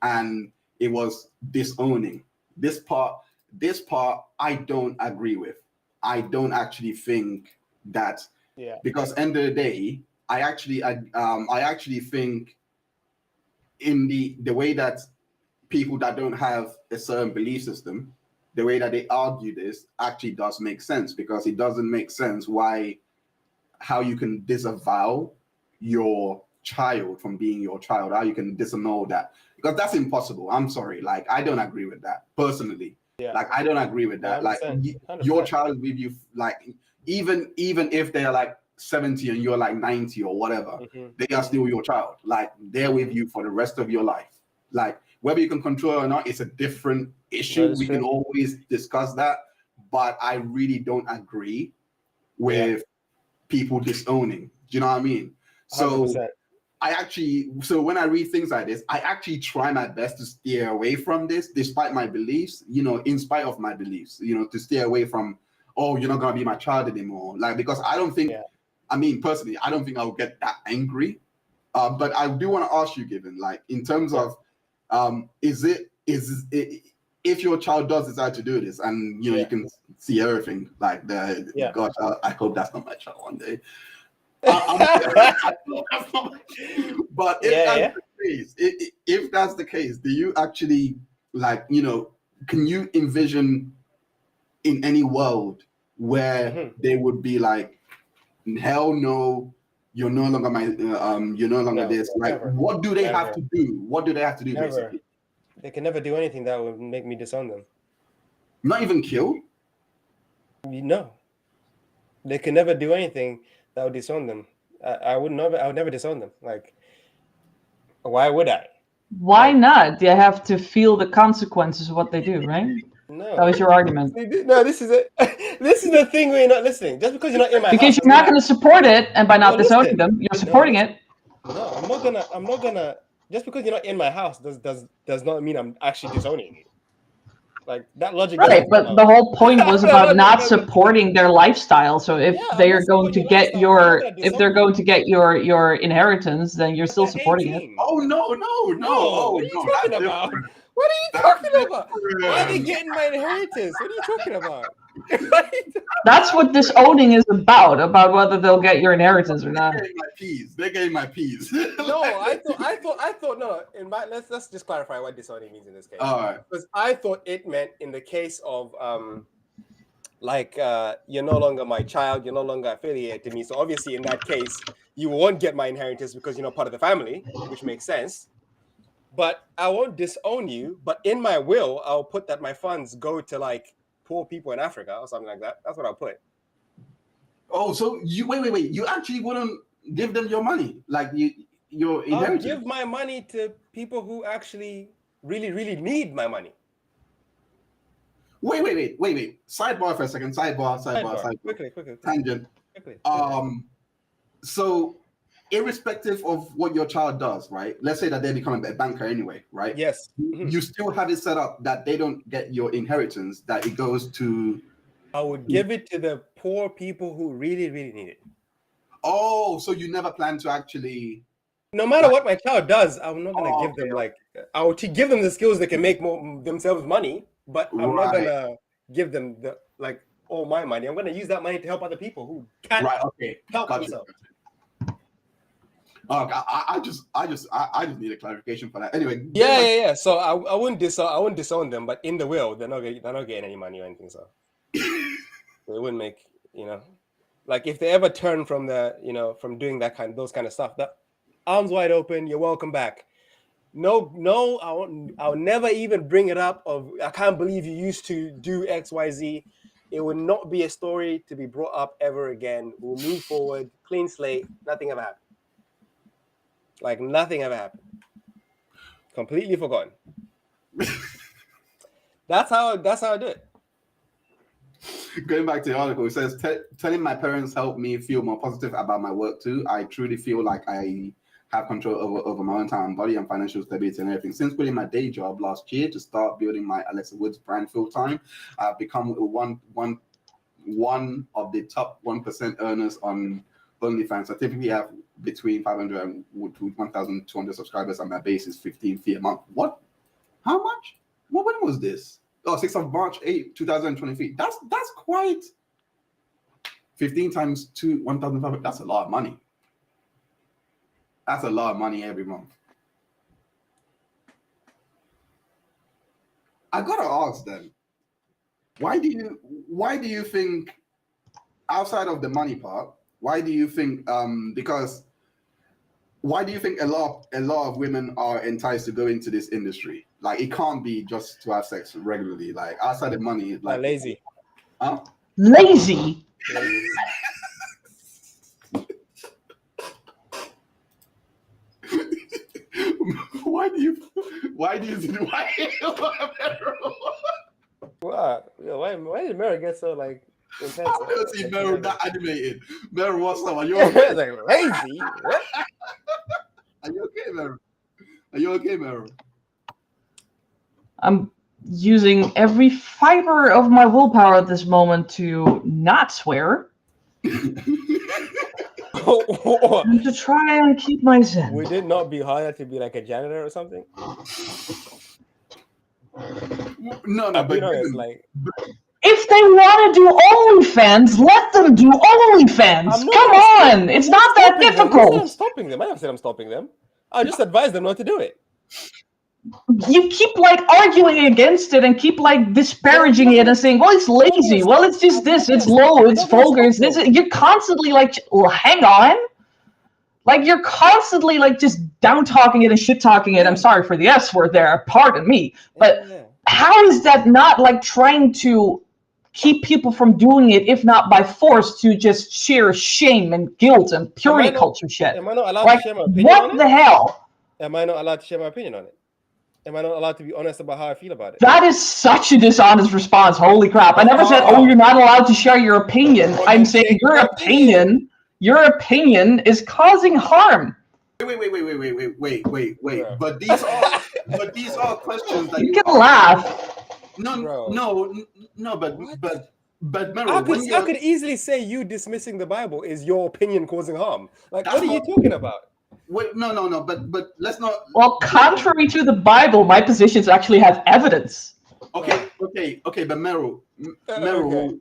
Speaker 1: And it was disowning. This part I don't agree with. I don't actually think that, because end of the day, I actually think in the way that people that don't have a certain belief system, the way that they argue this actually does make sense, because it doesn't make sense how you can disavow your child from being your child, how you can disannul that, because that's impossible. I'm sorry, like I don't agree with that personally. Like I don't agree with that.
Speaker 3: 100%,
Speaker 1: Like your child with you, like even if they're like 70 and you're like 90 or whatever, they are still your child. Like they're with you for the rest of your life. Like whether you can control it or not, it's a different issue. We can always discuss that, but I really don't agree with people disowning. Do you know what I mean? So
Speaker 3: 100%.
Speaker 1: So when I read things like this, I actually try my best to steer away from this, despite my beliefs, in spite of my beliefs, to steer away from, oh, you're not going to be my child anymore. Like, because I don't think, I mean, personally, I don't think I'll get that angry. But I do want to ask you, Given, like, in terms of, is it, if your child does decide to do this and, you can see everything, like, gosh, I hope that's not my child one day. But if that's the case, do you actually, like, can you envision in any world where they would be like, hell no, you're no longer you're no longer this? Like,
Speaker 3: never,
Speaker 1: what do they have to do? What do they have to do, basically?
Speaker 3: They can never do anything that would make me disown them.
Speaker 1: Not even kill?
Speaker 3: No. They can never do anything that would disown them. I would never disown them. Like, why would I?
Speaker 2: Why not? They have to feel the consequences of what they do, right?
Speaker 3: No.
Speaker 2: That was your argument.
Speaker 3: No, this is it. This is the thing where you're not listening. Just because you're not in my house.
Speaker 2: Because you're not going to support it, and by not disowning them, you're supporting it.
Speaker 3: No, I'm not gonna. Just because you're not in my house does not mean I'm actually disowning you. Like that logic.
Speaker 2: Right, but the whole point was about not supporting their lifestyle. So if they are going to get if they're going to get your inheritance, then you're still supporting it.
Speaker 1: Oh no! Oh,
Speaker 3: what are you talking about? What are you talking about? Why are they getting my inheritance? What are you talking about?
Speaker 2: That's what disowning is about whether they'll get your inheritance or not.
Speaker 1: They're getting my peas.
Speaker 3: No, I thought no. Let's just clarify what disowning means in this case.
Speaker 1: All right.
Speaker 3: Because I thought it meant in the case of you're no longer my child, you're no longer affiliated to me. So obviously in that case, you won't get my inheritance because you're not part of the family, which makes sense. But I won't disown you. But in my will, I'll put that my funds go to like poor people in Africa or something like that. That's what I'll put.
Speaker 1: Oh, so you wait. You actually wouldn't give them your money, like your
Speaker 3: I'll
Speaker 1: inheritance.
Speaker 3: give my money to people who actually really, really need my money.
Speaker 1: Wait. Sidebar for a second. Sidebar.
Speaker 3: Quickly.
Speaker 1: Tangent. So, irrespective of what your child does, right? Let's say that they become a banker anyway, right?
Speaker 3: Yes.
Speaker 1: You still have it set up that they don't get your inheritance, that it goes to...
Speaker 3: I would give it to the poor people who really, really need it.
Speaker 1: Oh, so you never plan to actually...
Speaker 3: No matter what my child does, I'm not gonna give them I will give them the skills that can make themselves money, but I'm not gonna give them all my money. I'm gonna use that money to help other people who can't help themselves.
Speaker 1: I just need a clarification for that. Anyway.
Speaker 3: Yeah. So I wouldn't disown them, but in the will, they're not getting any money or anything. So they wouldn't make like if they ever turn from from doing those kind of stuff, that arms wide open, you're welcome back. No, I'll never even bring it up of I can't believe you used to do XYZ. It will not be a story to be brought up ever again. We'll move forward, clean slate, nothing ever happened. Like nothing ever happened. Completely forgotten. That's how I do it.
Speaker 1: Going back to the article, it says, telling my parents helped me feel more positive about my work too. I truly feel like I have control over my own time, body, and financial stability and everything. Since quitting my day job last year to start building my Alexa Woods brand full time, I've become one of the top 1% earners on OnlyFans. I typically have between 500 and 1,200 subscribers, and my base is 15 feet a month. What? How much? When was this? Oh, 6th of March, 2023. That's quite 15 times 1,500. That's a lot of money. That's a lot of money every month. I gotta ask then, why do you think, outside of the money part, why do you think why do you think a lot of women are enticed to go into this industry? Like, it can't be just to have sex regularly. Like, outside of money, like
Speaker 3: lazy.
Speaker 1: Huh?
Speaker 2: Lazy.
Speaker 1: Why do you
Speaker 3: Why did Mary get so like intense?
Speaker 1: I've never seen Meryl that animated. Meryl, what's up? Are you
Speaker 3: okay? Like, lazy? What?
Speaker 1: Are you okay, Meryl?
Speaker 2: I'm using every fiber of my willpower at this moment to not swear. And to try and keep my zen.
Speaker 3: Would it not be harder to be like a janitor or something?
Speaker 1: No,
Speaker 3: but honest, like,
Speaker 2: if they want to do OnlyFans, let them do OnlyFans. Come on, it's not that difficult.
Speaker 3: I'm stopping them. I never said I'm stopping them. I just advise them not to do it.
Speaker 2: You keep like arguing against it and keep like disparaging it and saying, well, it's lazy. Well, it's just this. It's low. It's vulgar. It's this. You're constantly like, well, hang on. Like, you're constantly like just down talking it and shit talking it. I'm sorry for the S word there. Pardon me. But how is that not like trying to keep people from doing it, if not by force, to just sheer shame and guilt and purity culture shit?
Speaker 3: Am I not allowed
Speaker 2: like,
Speaker 3: to share my opinion
Speaker 2: what
Speaker 3: on
Speaker 2: the
Speaker 3: it?
Speaker 2: hell?
Speaker 3: Am I not allowed to share my opinion on it? Am I not allowed to be honest about how I feel about it?
Speaker 2: That is such a dishonest response. Holy crap. I never said, oh, you're not allowed to share your opinion.
Speaker 3: Well,
Speaker 2: I'm saying your opinion is causing harm.
Speaker 1: Wait. But these are questions that
Speaker 2: you can laugh.
Speaker 1: No, but Meryl,
Speaker 3: I could easily say you dismissing the Bible is your opinion causing harm. Like, what are you talking about?
Speaker 1: Wait, no, but let's not.
Speaker 2: Well, contrary to the Bible, my positions actually have evidence.
Speaker 1: Okay, but Meryl,
Speaker 3: Okay.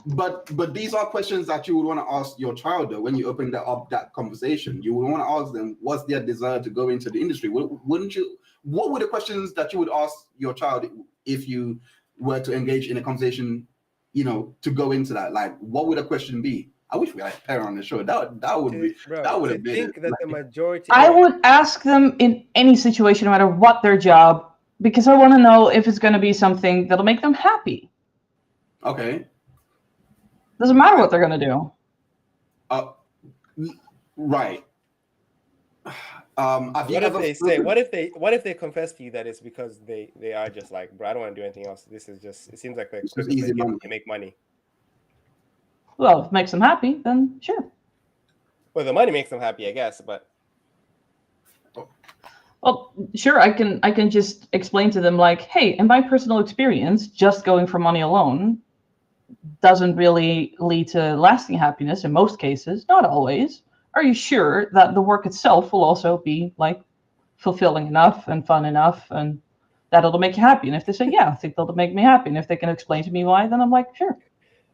Speaker 1: But these are questions that you would want to ask your child, though, when you open that conversation. You would want to ask them, what's their desire to go into the industry? Wouldn't you? What were the questions that you would ask your child if you were to engage in a conversation, to go into that? Like, what would a question be? I wish we had a parent on the show. That would have been. I
Speaker 3: think that the majority.
Speaker 2: I would ask them in any situation, no matter what their job, because I want to know if it's going to be something that'll make them happy.
Speaker 1: Okay.
Speaker 2: Doesn't matter what they're going to do.
Speaker 1: Right. Have you
Speaker 3: What if
Speaker 1: ever
Speaker 3: they say? What if they confess to you that it's because they are just like, bro, I don't want to do anything else. This is just. It seems like
Speaker 1: It's
Speaker 3: they're
Speaker 1: just easy money.
Speaker 3: they make money.
Speaker 2: Well, if it makes them happy, then sure.
Speaker 3: Well, the money makes them happy, I guess. But
Speaker 2: Well, sure, I can just explain to them like, hey, in my personal experience, just going for money alone doesn't really lead to lasting happiness in most cases, not always. Are you sure that the work itself will also be like fulfilling enough and fun enough and that it'll make you happy? And if they say, yeah, I think that'll make me happy, and if they can explain to me why, then I'm like, sure.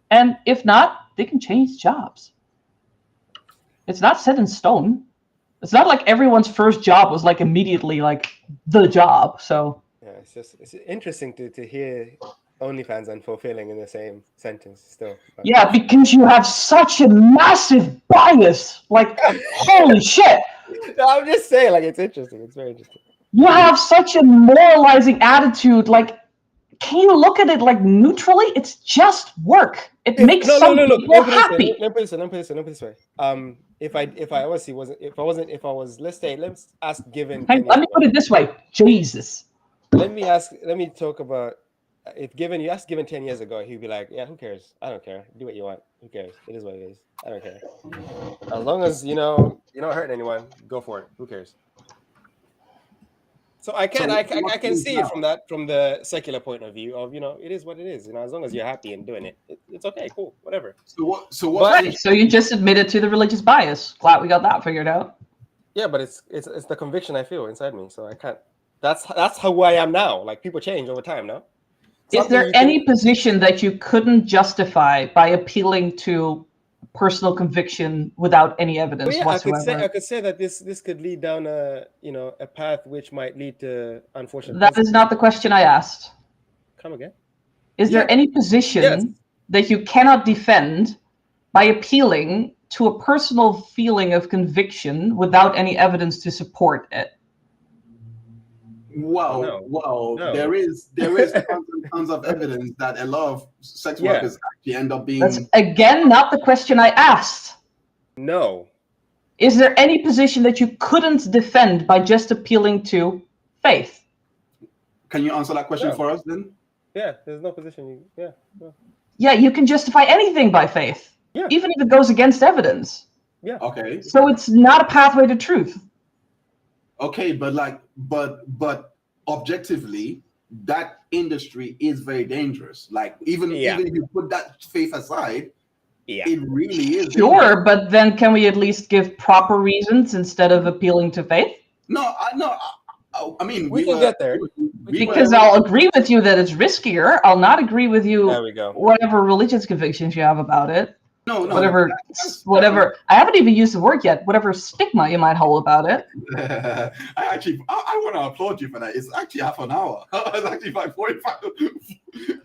Speaker 2: And if not, they can change jobs. It's not set in stone. It's not like everyone's first job was like immediately like the job. So
Speaker 3: yeah, it's interesting to hear OnlyFans and fulfilling in the same sentence still. But
Speaker 2: yeah, because you have such a massive bias. Like, holy shit.
Speaker 3: no, I'm just saying, like, it's interesting. It's very interesting.
Speaker 2: You have such a moralizing attitude. Like, can you look at it like neutrally? It's just work. It makes some people happy.
Speaker 3: Let me put it this way. If I was, let's say, let's ask given.
Speaker 2: Hey, let me put it this way. Jesus.
Speaker 3: Let me talk about if given you asked given 10 years ago, he'd be like, yeah, who cares? I don't care. Do what you want. Who cares? It is what it is. I don't care. As long as you don't hurt anyone, go for it. Who cares? So I can see it from the secular point of view of it is what it is. As long as you're happy in doing it, it's okay, cool, whatever.
Speaker 1: So what?
Speaker 2: So you just admitted to the religious bias. Glad we got that figured out.
Speaker 3: Yeah, but it's the conviction I feel inside me. So I can't. That's who I am now. Like people change over time now.
Speaker 2: Is there any position that you couldn't justify by appealing to personal conviction without any evidence whatsoever?
Speaker 3: I could say that this could lead down a path which might lead to unfortunate.
Speaker 2: That is not the question I asked.
Speaker 3: Come again?
Speaker 2: Is there any position that you cannot defend by appealing to a personal feeling of conviction without any evidence to support it?
Speaker 1: Well,
Speaker 3: No.
Speaker 1: there is tons and tons of evidence that a lot of sex workers actually end up being.
Speaker 2: That's again not the question I asked.
Speaker 3: No.
Speaker 2: Is there any position that you couldn't defend by just appealing to faith?
Speaker 1: Can you answer that question for us then?
Speaker 3: Yeah, there's no position.
Speaker 2: Yeah, you can justify anything by faith, even if it goes against evidence.
Speaker 3: Yeah.
Speaker 1: Okay.
Speaker 2: So it's not a pathway to truth.
Speaker 1: Okay, but objectively, that industry is very dangerous. Like even if you put that faith aside, it really is.
Speaker 2: Sure,
Speaker 1: dangerous.
Speaker 2: but then can we at least give proper reasons instead of appealing to faith?
Speaker 1: I mean,
Speaker 3: we can get there.
Speaker 2: Because I'll agree with you that it's riskier. I'll not agree with you.
Speaker 3: There we go.
Speaker 2: Whatever religious convictions you have about it.
Speaker 1: No.
Speaker 2: Whatever. I haven't even used the word yet. Whatever stigma you might hold about it.
Speaker 1: I want to applaud you for that. It's actually half an hour. It's actually like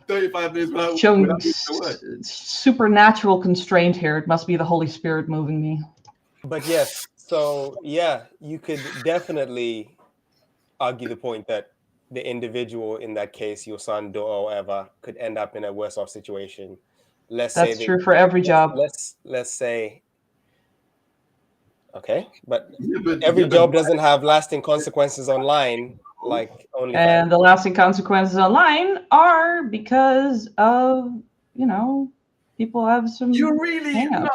Speaker 1: 35 minutes without
Speaker 2: Showing
Speaker 1: using the word.
Speaker 2: supernatural constraint here. It must be the Holy Spirit moving me.
Speaker 3: But yes, so you could definitely argue the point that the individual in that case, your son, daughter, or whatever, could end up in a worse off situation. That's
Speaker 2: true for every job.
Speaker 3: Let's say, okay, but every job doesn't have lasting consequences online, like OnlyFans.
Speaker 2: And the lasting consequences online are because of people have some.
Speaker 1: You really
Speaker 3: Mero.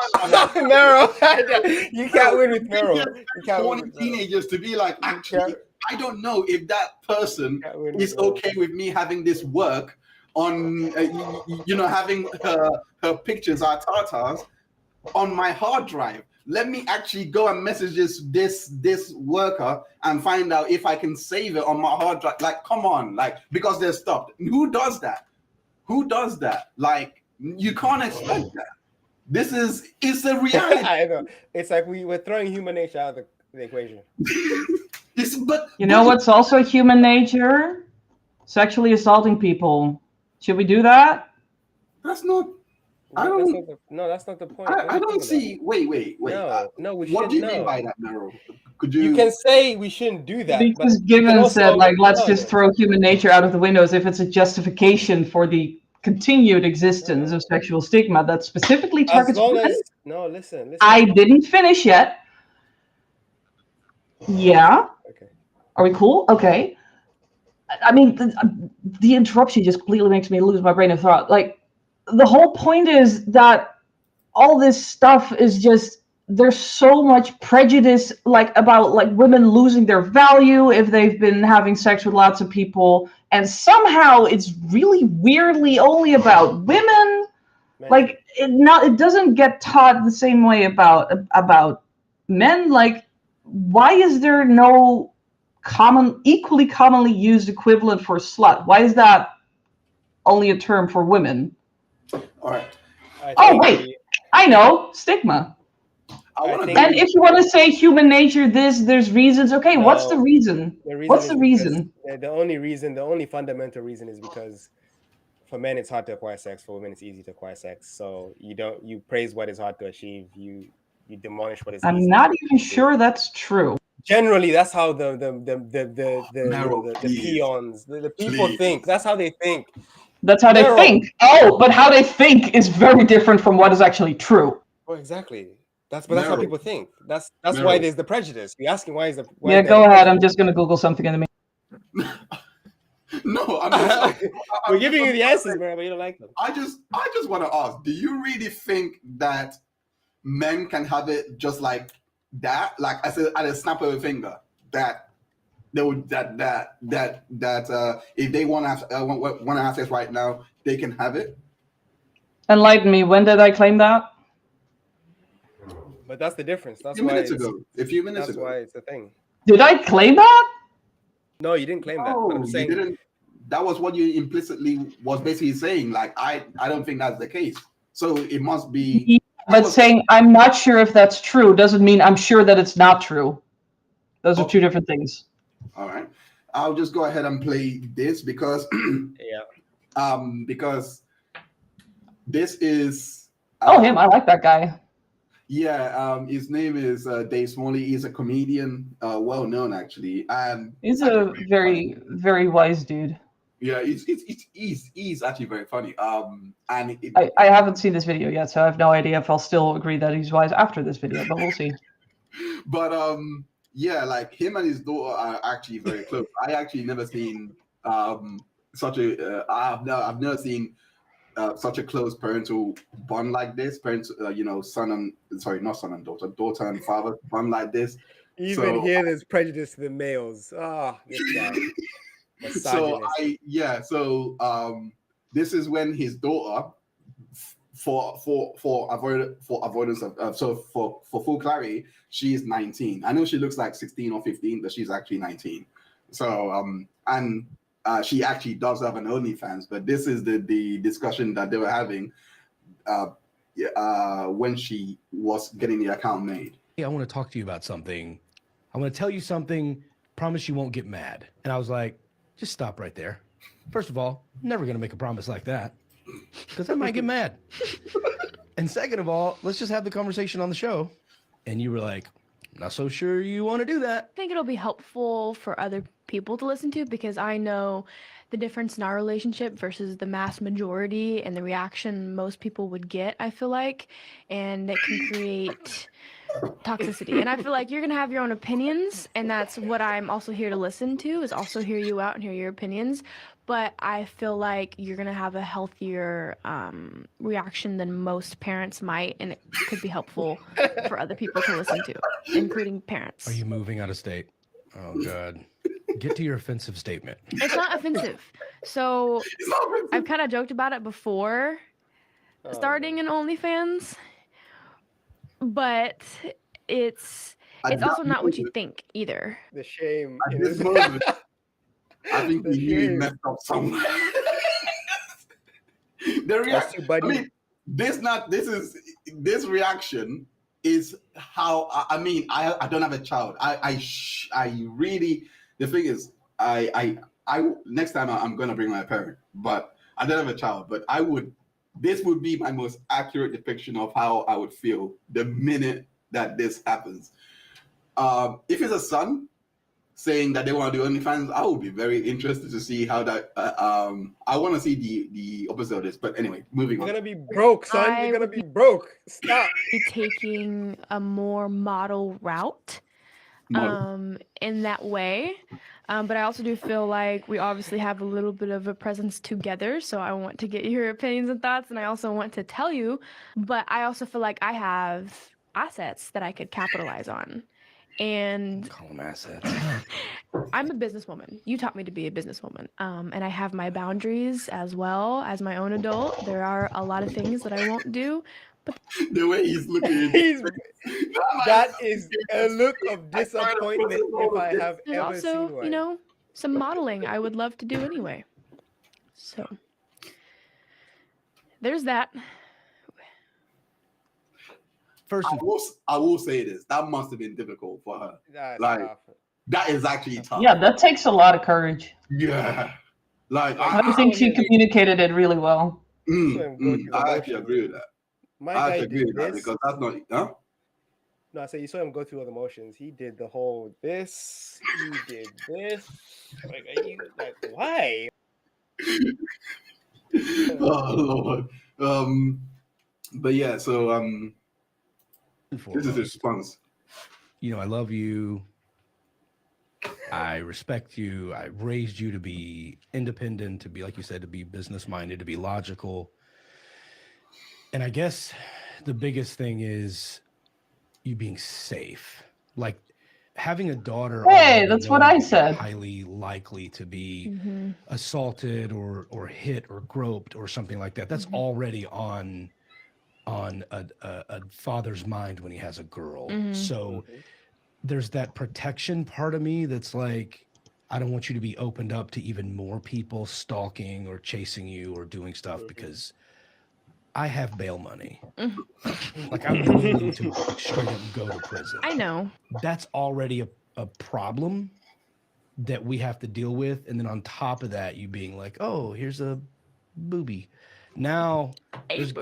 Speaker 3: You can't win with Mero. You can't win with
Speaker 1: teenagers to be like, actually, I don't know if that person is okay with me having this work on, having her pictures, our tartars, on my hard drive. Let me actually go and message this worker and find out if I can save it on my hard drive. Like, come on, like, because they're stopped. Who does that? Like, you can't expect that. It's a reality.
Speaker 3: I know. It's like we're throwing human nature out of the equation.
Speaker 2: What's also human nature? Sexually assaulting people. Should we do that?
Speaker 1: That's not.
Speaker 3: That's not the point.
Speaker 1: I don't see. Wait.
Speaker 3: No, we shouldn't.
Speaker 1: What do you mean by that, Mero? Could you?
Speaker 3: You can say we shouldn't do that.
Speaker 2: Because Given said, let's just throw human nature out of the windows if it's a justification for the continued existence of sexual stigma that specifically
Speaker 3: As
Speaker 2: targets
Speaker 3: long
Speaker 2: women.
Speaker 3: as no, listen.
Speaker 2: I didn't finish yet. Yeah.
Speaker 3: Okay.
Speaker 2: Are we cool? Okay. I mean, the interruption just completely makes me lose my brain of thought. Like, the whole point is that all this stuff is just there's so much prejudice, like about like women losing their value if they've been having sex with lots of people, and somehow it's really weirdly only about women.
Speaker 3: Man.
Speaker 2: Like it doesn't get taught the same way about men. Like, why is there no equally commonly used equivalent for slut? Why is that only a term for women?
Speaker 1: All right.
Speaker 2: Oh wait, I know, stigma. And if you want to say human nature, there's reasons. Okay, what's the reason? What's the reason?
Speaker 3: The only fundamental reason is because for men it's hard to acquire sex. For women it's easy to acquire sex. So you praise what is hard to achieve. You demolish what is easy.
Speaker 2: I'm not even sure that's true.
Speaker 3: Generally, that's how the peons, the people think. That's how they think.
Speaker 2: That's how they think. Oh, but how they think is very different from what is actually true.
Speaker 3: Well, exactly. That's how people think. That's why there's the prejudice. You're asking why is the
Speaker 2: yeah? Go ahead. I'm just gonna Google something in the meantime.
Speaker 1: No, I'm just,
Speaker 3: we're giving you the answers, bro, but you don't like them.
Speaker 1: I just want to ask: do you really think that men can have it just like that? Like I said, at a snap of a finger, that they would that if they want to have sex right now, they can have it.
Speaker 2: Enlighten me. When did I claim that?
Speaker 3: But that's the difference. That's
Speaker 1: a few minutes ago.
Speaker 3: That's why it's a thing.
Speaker 2: Did I claim that?
Speaker 3: No, you didn't claim that. But I'm saying
Speaker 1: you didn't. That was what you implicitly was basically saying. Like I don't think that's the case. So it must be.
Speaker 2: Yeah, but saying I'm not sure if that's true doesn't mean I'm sure that it's not true. Those are two different things.
Speaker 1: All right. I'll just go ahead and play this because because this is
Speaker 2: him. I like that guy.
Speaker 1: Yeah, his name is Dave Smalley. He's a comedian, well known actually, and
Speaker 2: he's a very very wise dude.
Speaker 1: Yeah, he's actually very funny. And
Speaker 2: I haven't seen this video yet, so I have no idea if I'll still agree that he's wise after this video, but we'll see.
Speaker 1: But yeah, like him and his daughter are actually very close. I actually never seen such a I've never seen such a close parental bond like this. Parents, not son and daughter, daughter and father bond like this.
Speaker 3: Even here, there's prejudice to the males. This guy.
Speaker 1: This is when his daughter, for avoidance of for full clarity, she's 19. I know she looks like 16 or 15, but she's actually 19. So and she actually does have an OnlyFans, but this is the discussion that they were having when she was getting the account made.
Speaker 4: Hey, I want to talk to you about something. I want to tell you something. Promise you won't get mad. And I was like, just stop right there. First of all, I'm never going to make a promise like that because I might get mad. And second of all, let's just have the conversation on the show. And you were like, not so sure you want to do that.
Speaker 5: I think it'll be helpful for other people to listen to because I know the difference in our relationship versus the mass majority and the reaction most people would get, I feel like, and it can create toxicity. And I feel like you're going to have your own opinions, and that's what I'm also here to listen to, is also hear you out and hear your opinions. But I feel like you're going to have a healthier reaction than most parents might, and it could be helpful for other people to listen to, including parents.
Speaker 4: Are you moving out of state? Oh, God. Get to your offensive statement.
Speaker 5: It's not offensive. So I've kind of joked about it before starting an OnlyFans, but it's also not what you think either.
Speaker 3: The shame.
Speaker 1: At this moment, I think we really messed up somewhere. This reaction is how I don't have a child. I really, the thing is, I next time I'm gonna bring my parent, but I don't have a child. But this would be my most accurate depiction of how I would feel the minute that this happens. If it's a son, saying that they want to do OnlyFans, I would be very interested to see how that. I want to see the opposite of this. But anyway, moving
Speaker 3: You're
Speaker 1: on.
Speaker 3: gonna be broke, son.
Speaker 5: I
Speaker 3: You're gonna
Speaker 5: would
Speaker 3: be broke. Stop.
Speaker 5: be taking a more model route in that way. But I also do feel like we obviously have a little bit of a presence together. So I want to get your opinions and thoughts. And I also want to tell you, but I also feel like I have assets that I could capitalize on. And
Speaker 4: Call them assets.
Speaker 5: I'm a businesswoman. You taught me to be a businesswoman. And I have my boundaries as well as my own adult. There are a lot of things that I won't do.
Speaker 1: The way he's looking.
Speaker 3: That is a look of disappointment if I have
Speaker 5: There's
Speaker 3: ever
Speaker 5: also,
Speaker 3: seen one.
Speaker 5: you know, some modeling I would love to do anyway. So there's that.
Speaker 4: First,
Speaker 1: I will say this. That must have been difficult for her.
Speaker 3: That's
Speaker 1: Like,
Speaker 3: tough.
Speaker 1: that is actually tough.
Speaker 2: Yeah, that takes a lot of courage.
Speaker 1: Yeah. Like,
Speaker 2: I think she communicated it really well.
Speaker 1: I actually agree with that.
Speaker 3: My
Speaker 1: I
Speaker 3: guy
Speaker 1: actually agree
Speaker 3: did
Speaker 1: with that
Speaker 3: this.
Speaker 1: because that's not. Huh?
Speaker 3: No, I said you saw him go through all the motions. He did the whole this. He did this. Like, are you like why?
Speaker 1: Oh Lord. But yeah. So this is his
Speaker 4: foremost,
Speaker 1: response.
Speaker 4: you know, I love you. I respect you. I raised you to be independent, to be, like you said, to be business minded, to be logical. And I guess the biggest thing is you being safe. Like having a daughter.
Speaker 2: Hey,
Speaker 4: already
Speaker 2: that's what
Speaker 4: knowing
Speaker 2: I
Speaker 4: that you're
Speaker 2: said.
Speaker 4: highly likely to be
Speaker 5: Mm-hmm.
Speaker 4: assaulted or hit or groped or something like that. That's already on a father's mind when he has a girl. So there's that protection part of me that's like, I don't want you to be opened up to even more people stalking or chasing you or doing stuff because I have bail money. Like I'm willing to straight up go to prison.
Speaker 5: I know.
Speaker 4: That's already a problem that we have to deal with. And then on top of that, you being like, oh, here's a booby. Now, there's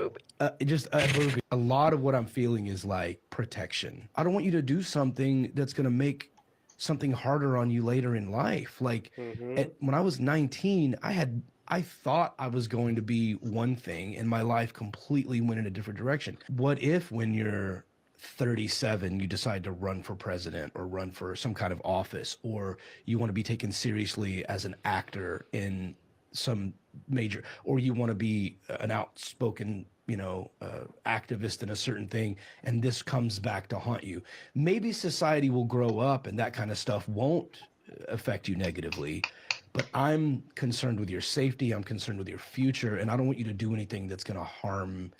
Speaker 4: just a booby. A lot of what I'm feeling is like protection. I don't want you to do something that's going to make something harder on you later in life. Like when I was 19, I thought I was going to be one thing and my life completely went in a different direction. What if when you're 37, you decide to run for president or run for some kind of office, or you want to be taken seriously as an actor in some major, or you want to be an outspoken, activist in a certain thing, and this comes back to haunt you. Maybe society will grow up and that kind of stuff won't affect you negatively, but I'm concerned with your safety. I'm concerned with your future, and I don't want you to do anything that's going to harm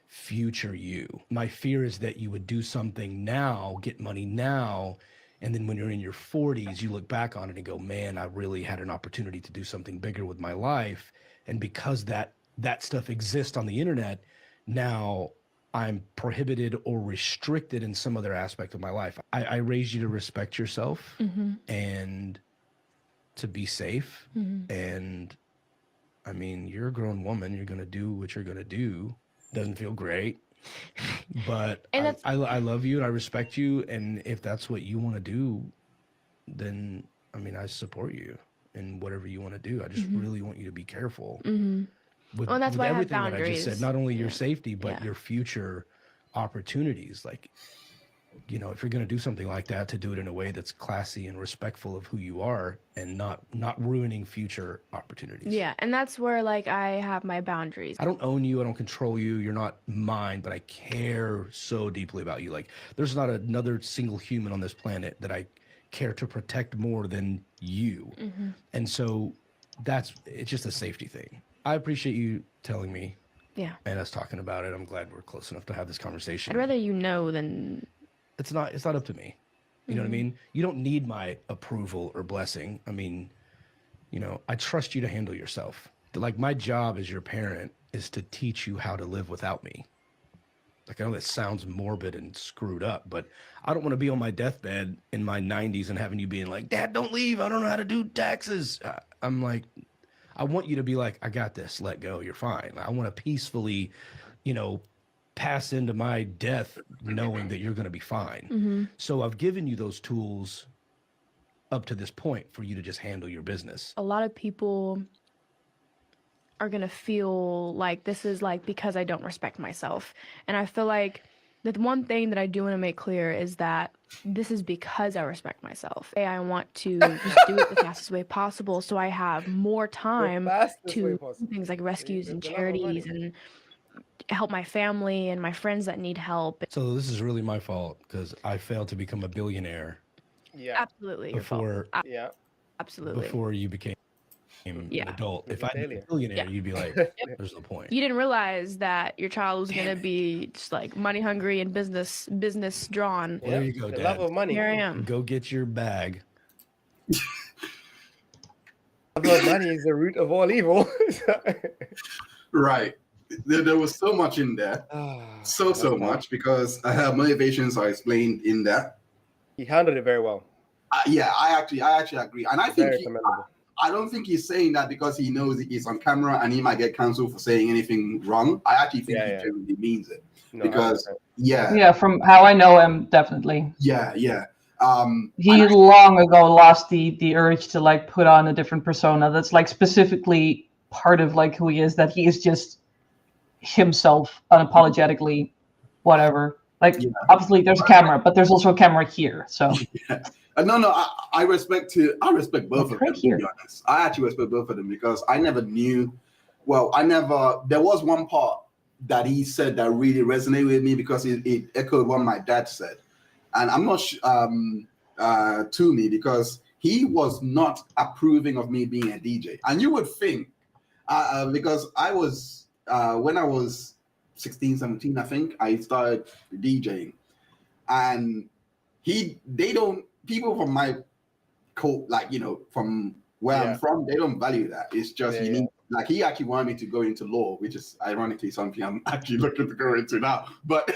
Speaker 4: future you. My fear is that you would do something now, get money now, and then when you're in your 40s, you look back on it and go, man, I really had an opportunity to do something bigger with my life. And because that stuff exists on the internet, now I'm prohibited or restricted in some other aspect of my life. I raised you to respect yourself and to be safe. And I mean, you're a grown woman. You're going to do what you're going to do. Doesn't feel great, but I love you and I respect you. And if that's what you want to do, then, I mean, I support you in whatever you want to do. I just really want you to be careful with
Speaker 5: That's why
Speaker 4: everything
Speaker 5: I have
Speaker 4: that I just said,
Speaker 5: boundaries.
Speaker 4: not only your safety, but your future opportunities. Like, if you're going to do something like that, to do it in a way that's classy and respectful of who you are and not ruining future opportunities.
Speaker 5: Yeah, and that's where like I have my boundaries.
Speaker 4: I don't own you. I don't control you. You're not mine, but I care so deeply about you. Like there's not another single human on this planet that I care to protect more than you. And so it's just a safety thing. I appreciate you telling me.
Speaker 5: Yeah.
Speaker 4: And us talking about it. I'm glad we're close enough to have this conversation.
Speaker 5: I'd rather you know than...
Speaker 4: It's not up to me. You know what I mean? You don't need my approval or blessing. I mean, I trust you to handle yourself. Like my job as your parent is to teach you how to live without me. Like I know that sounds morbid and screwed up, but I don't want to be on my deathbed in my 90s and having you being like, Dad, don't leave. I don't know how to do taxes. I'm like, I want you to be like, I got this. Let go. You're fine. I want to peacefully, pass into my death knowing that you're going to be fine. So I've given you those tools up to this point for you to just handle your business?
Speaker 5: A lot of people are going to feel like this is like because I don't respect myself. And I feel like the one thing that I do want to make clear is that this is because I respect myself. I want to just do it the fastest way possible so I have more time
Speaker 3: fastest way
Speaker 5: to
Speaker 3: possible.
Speaker 5: do things like rescues and
Speaker 3: With a lot of money.
Speaker 5: charities and help my family and my friends that need help.
Speaker 4: So this is really my fault because I failed to become a billionaire
Speaker 3: Yeah.
Speaker 5: Absolutely your fault.
Speaker 4: before
Speaker 3: Yeah.
Speaker 5: Absolutely.
Speaker 4: before you became
Speaker 5: Yeah.
Speaker 4: an adult.
Speaker 3: You're
Speaker 4: If I'd been a
Speaker 3: failure.
Speaker 4: billionaire,
Speaker 5: Yeah.
Speaker 4: you'd be like, there's no point.
Speaker 5: You didn't realize that your child was going to be just like money hungry and business drawn.
Speaker 4: Well, there you go,
Speaker 3: The
Speaker 4: Dad.
Speaker 3: love of money.
Speaker 5: Here I am.
Speaker 4: Go get your bag.
Speaker 3: Love of money is the root of all evil.
Speaker 1: Right. There was so much in there. So much because motivations are explained in that.
Speaker 3: He handled it very well.
Speaker 1: Yeah, I actually agree, and I think
Speaker 3: Very commendable.
Speaker 1: I don't think he's saying that because he knows he's on camera and he might get cancelled for saying anything wrong. I actually think he genuinely means it
Speaker 3: No,
Speaker 1: because
Speaker 3: 100%.
Speaker 2: Yeah, from how I know him, definitely.
Speaker 1: yeah.
Speaker 2: He long ago lost the urge to like put on a different persona that's like specifically part of like who he is, that he is just himself unapologetically, whatever. Like obviously there's a camera, but there's also a camera here. So
Speaker 1: no, I respect both of them,
Speaker 2: here.
Speaker 1: to be honest. I actually respect both of them because I never knew. Well, there was one part that he said that really resonated with me because it echoed what my dad said, and I'm not to me because he was not approving of me being a DJ, and you would think because I was when I was 16, 17, I think I started DJing, and people from my from where I'm from, they don't value that. It's just you need, like, he actually wanted me to go into law, which is ironically something I'm actually looking to go into now. But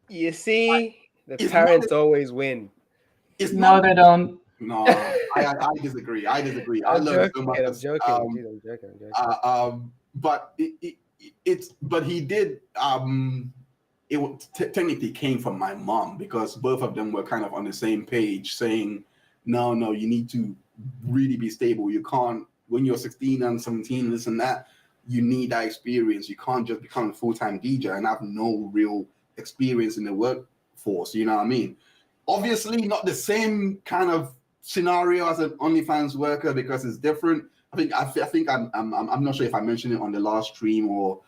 Speaker 3: you see, the parents always win.
Speaker 2: No, they don't.
Speaker 1: No, I disagree. I learned so much.
Speaker 3: I'm joking.
Speaker 1: But but he did. It technically came from my mom because both of them were kind of on the same page, saying, "No, you need to really be stable. You can't when you're 16 and 17, this and that. You need that experience. You can't just become a full-time DJ and have no real experience in the workforce. You know what I mean? Obviously, not the same kind of scenario as an OnlyFans worker because it's different. I think I'm not sure if I mentioned it on the last stream or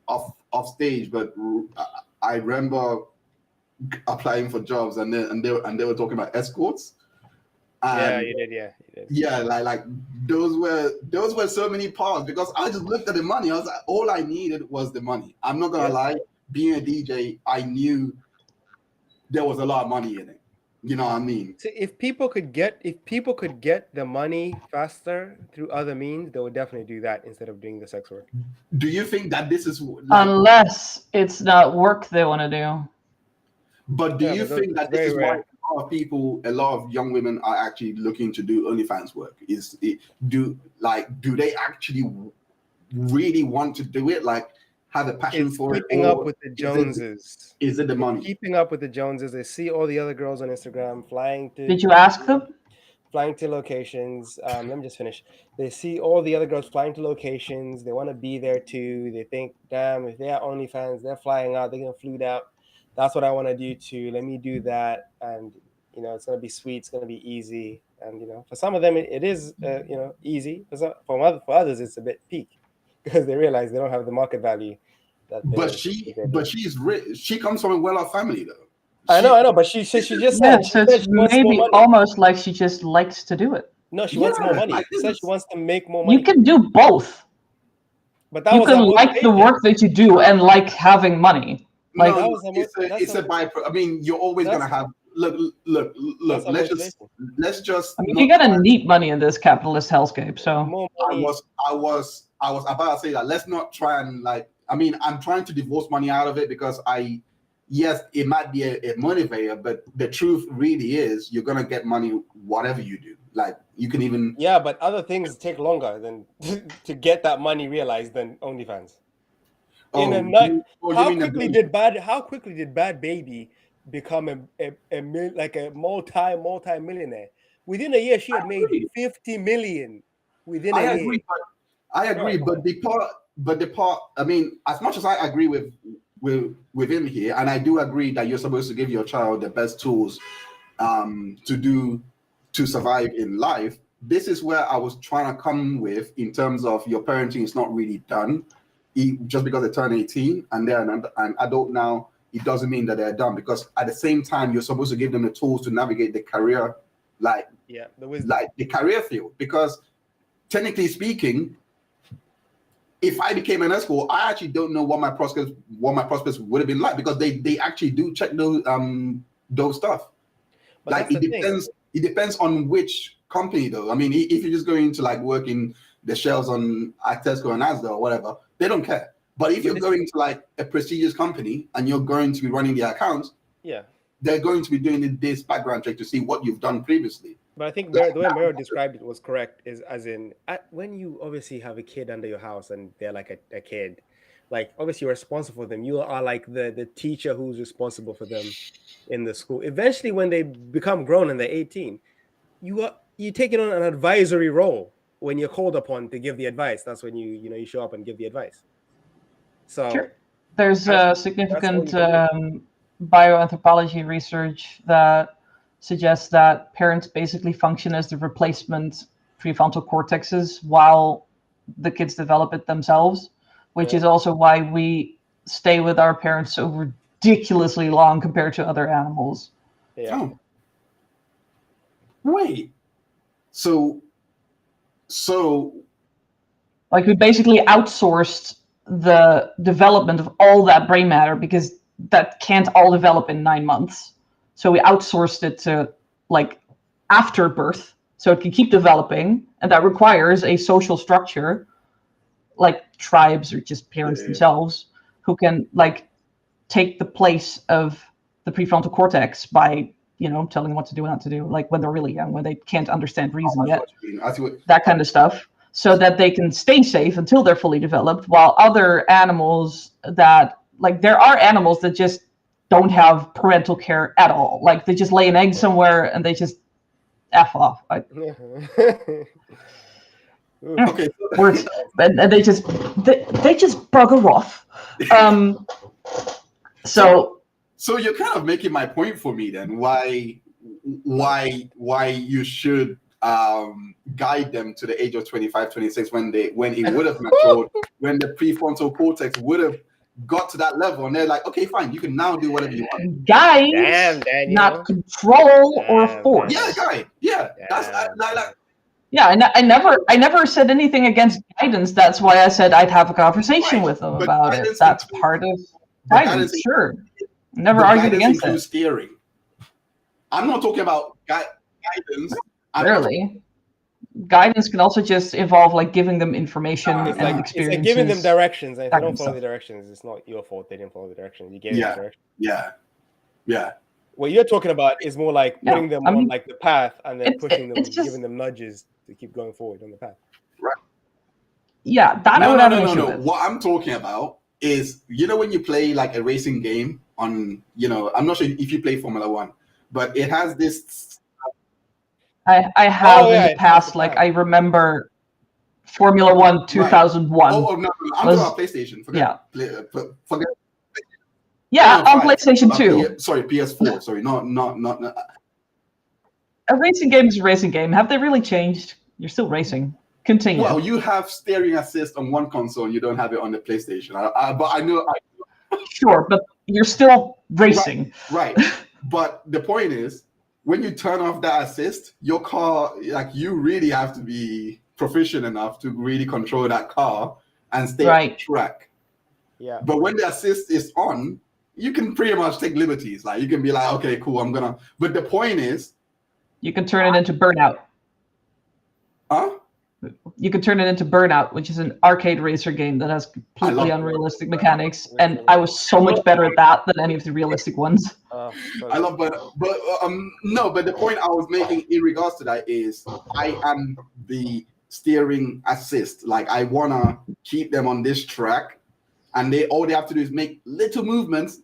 Speaker 1: off stage, but I remember applying for jobs and they were talking about escorts. And
Speaker 3: you did.
Speaker 1: Yeah, like those were so many parts because I just looked at the money. I was like, all I needed was the money. I'm not gonna lie. Being a DJ, I knew there was a lot of money in it. You know what I mean?
Speaker 3: So if people could get the money faster through other means, they would definitely do that instead of doing the sex work.
Speaker 1: Do you think that this is
Speaker 2: unless it's not work they want to do?
Speaker 1: But do you think that this is why a lot of young women are actually looking to do OnlyFans work? Do they actually really want to do it? Like, have a passion for it?
Speaker 3: Keeping up with the Joneses.
Speaker 1: Is it the money?
Speaker 3: Keeping up with the Joneses. They see all the other girls on Instagram flying to.
Speaker 2: Did you ask them?
Speaker 3: Flying to locations. Let me just finish. They see all the other girls flying to locations. They want to be there too. They think, damn, if they're OnlyFans, they're flying out. They're gonna flew out. That's what I want to do too. Let me do that, and it's gonna be sweet. It's gonna be easy, and for some of them it is easy. For others, it's a bit peak because they realize they don't have the market value.
Speaker 1: But she's rich. She comes from a well-off family, though.
Speaker 3: I know, but she just said.
Speaker 2: So it's maybe almost like she just likes to do it.
Speaker 3: No, she wants more money. She said she wants to make more money.
Speaker 2: You can do both.
Speaker 3: But that
Speaker 2: you can like the work that you do and like having money. Like
Speaker 1: it's a byproduct. I mean, you're always gonna have. Look. Let's just.
Speaker 2: I mean, you're gonna need money in this capitalist hellscape. So
Speaker 1: I was about to say that. Let's not try and I mean, I'm trying to divorce money out of it because yes, it might be a motivator, but the truth really is you're gonna get money whatever you do. Like, you can even
Speaker 3: but other things take longer than to get that money realized than OnlyFans. In a night, how quickly did Bad Baby become like a multi-millionaire. Within a year, she had made 50 million within a
Speaker 1: I
Speaker 3: year.
Speaker 1: agree, I agree, but the part, I mean, as much as I agree with him here, and I do agree that you're supposed to give your child the best tools to survive in life. This is where I was trying to come with in terms of your parenting is not really done. Just because they turn 18 and they're an adult now, it doesn't mean that they're done, because at the same time you're supposed to give them the tools to navigate the career, like the career field. Because technically speaking, if I became an escort, I actually don't know what my prospects would have been like, because they actually do check those stuff.
Speaker 3: But
Speaker 1: like it depends on which company though. I mean, if you're just going to like work in the shelves at Tesco and Asda or whatever, they don't care. But if you're going to like a prestigious company and you're going to be running the accounts, they're going to be doing this background check to see what you've done previously.
Speaker 3: But I think the way Mero described it was correct, is as in when you obviously have a kid under your house and they're like a kid, like obviously you're responsible for them. You are like the teacher who's responsible for them in the school. Eventually, when they become grown and they're 18, you're taking on an advisory role when you're called upon to give the advice. That's when you show up and give the advice. So
Speaker 2: sure. There's significant bioanthropology research that suggests that parents basically function as the replacement prefrontal cortexes while the kids develop it themselves, which is also why we stay with our parents so ridiculously long compared to other animals.
Speaker 1: Oh. Wait. So
Speaker 2: like we basically outsourced the development of all that brain matter, because that can't all develop in 9 months. So we outsourced it to like after birth, so it can keep developing, and that requires a social structure, like tribes or just parents themselves, who can like take the place of the prefrontal cortex by telling them what to do and not to do, like when they're really young, when they can't understand reason yet, that kind of stuff, so that they can stay safe until they're fully developed. While other animals that, like, there are animals that just don't have parental care at all. Like they just lay an egg somewhere and they just F off.
Speaker 1: Okay.
Speaker 2: And they just bugger off.
Speaker 1: So you're kind of making my point for me then. Why you should guide them to the age of 25, 26 when it would have matured, when the prefrontal cortex would have got to that level, and they're like, okay, fine, you can now do whatever you want.
Speaker 2: Guide, not control or force.
Speaker 1: Yeah, guide. Yeah, that's like.
Speaker 2: Yeah, I never said anything against guidance. That's why I said I'd have a conversation with them about it. That's part of guidance. Sure, never argued against it.
Speaker 1: Steering. I'm not talking about guidance.
Speaker 2: Rarely. Guidance can also just involve like giving them information and experiences.
Speaker 3: It's like giving them directions, and if they don't follow the directions, it's not your fault. They didn't follow the directions. You gave them directions.
Speaker 1: Yeah.
Speaker 3: What you're talking about is more like putting them on like the path, and then pushing them, giving them nudges to keep going forward on the path.
Speaker 1: Right.
Speaker 2: Yeah, that I would have an issue with.
Speaker 1: What I'm talking about is, when you play like a racing game on, I'm not sure if you play Formula 1, but it has this.
Speaker 2: I have in the past, like I remember Formula 1 2001.
Speaker 1: Oh no, I'm talking about PlayStation. Forget.
Speaker 2: Yeah, on PlayStation 2.
Speaker 1: Sorry, PS4. Sorry, not.
Speaker 2: A racing game is a racing game. Have they really changed? You're still racing. Continue.
Speaker 1: Well, you have steering assist on one console, and you don't have it on the PlayStation. But I know.
Speaker 2: Sure, but you're still racing.
Speaker 1: Right. But the point is, when you turn off that assist, your car, like, you really have to be proficient enough to really control that car and stay on track.
Speaker 3: Yeah.
Speaker 1: But when the assist is on, you can pretty much take liberties. Like, you can be like, okay, cool, I'm gonna. But the point is,
Speaker 2: you can turn it into Burnout.
Speaker 1: Huh?
Speaker 2: You can turn it into Burnout, which is an arcade racer game that has completely unrealistic mechanics, and I was so much better at that than any of the realistic ones.
Speaker 1: I love Burnout, but the point I was making in regards to that is, I am the steering assist. Like, I wanna keep them on this track, and all they have to do is make little movements,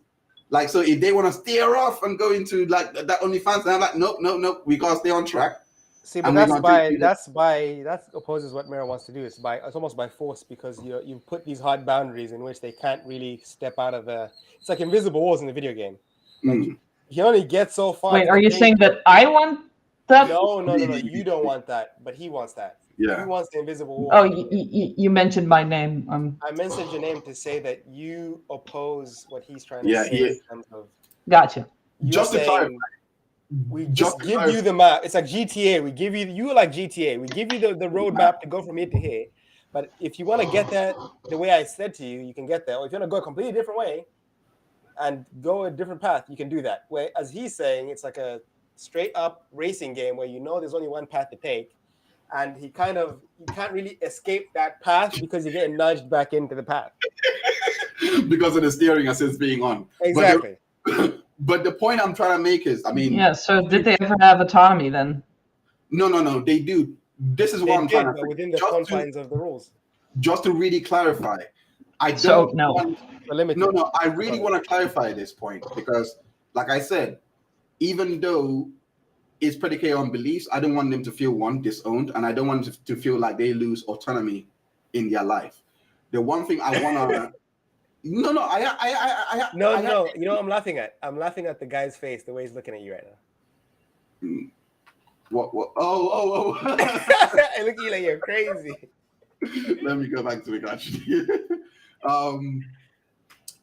Speaker 1: Like, so if they want to steer off and go into like that OnlyFans, then I'm like, nope, we gotta stay on track.
Speaker 3: See, but
Speaker 1: And we're gonna
Speaker 3: that opposes what Mira wants to do. It's almost by force, because you put these hard boundaries in which they can't really step out of the. It's like invisible walls in the video game. Like, you only get so far.
Speaker 2: Wait, are you saying that I want that?
Speaker 3: No. You don't want that, but he wants that.
Speaker 1: Yeah.
Speaker 3: He wants the invisible wall.
Speaker 2: Oh, you mentioned my name.
Speaker 3: I mentioned your name to say that you oppose what he's trying to say in terms of.
Speaker 2: Gotcha.
Speaker 1: Just to clarify.
Speaker 3: We just give you the map. It's like GTA. We give you like GTA. We give you the roadmap to go from here to here. But if you want to get there the way I said to you, you can get there. Or if you want to go a completely different way and go a different path, you can do that. Where, as he's saying, it's like a straight up racing game where there's only one path to take. And you can't really escape that path because you're getting nudged back into the path.
Speaker 1: Because of the steering assist being on.
Speaker 3: Exactly.
Speaker 1: But the point I'm trying to make is, I mean...
Speaker 2: Yeah, so did they ever have autonomy then?
Speaker 1: No, they do. This is what I'm trying to say.
Speaker 3: Within the confines of the rules.
Speaker 1: Just to really clarify, I really want to clarify this point because, like I said, even though it's predicated on beliefs, I don't want them to feel, disowned, and I don't want them to feel like they lose autonomy in their life. The one thing I want to... No. You know what I'm laughing at? I'm laughing at the guy's face, the way he's looking at you right now. What? Oh.
Speaker 3: I look at you like you're crazy.
Speaker 1: Let me go back to it, actually.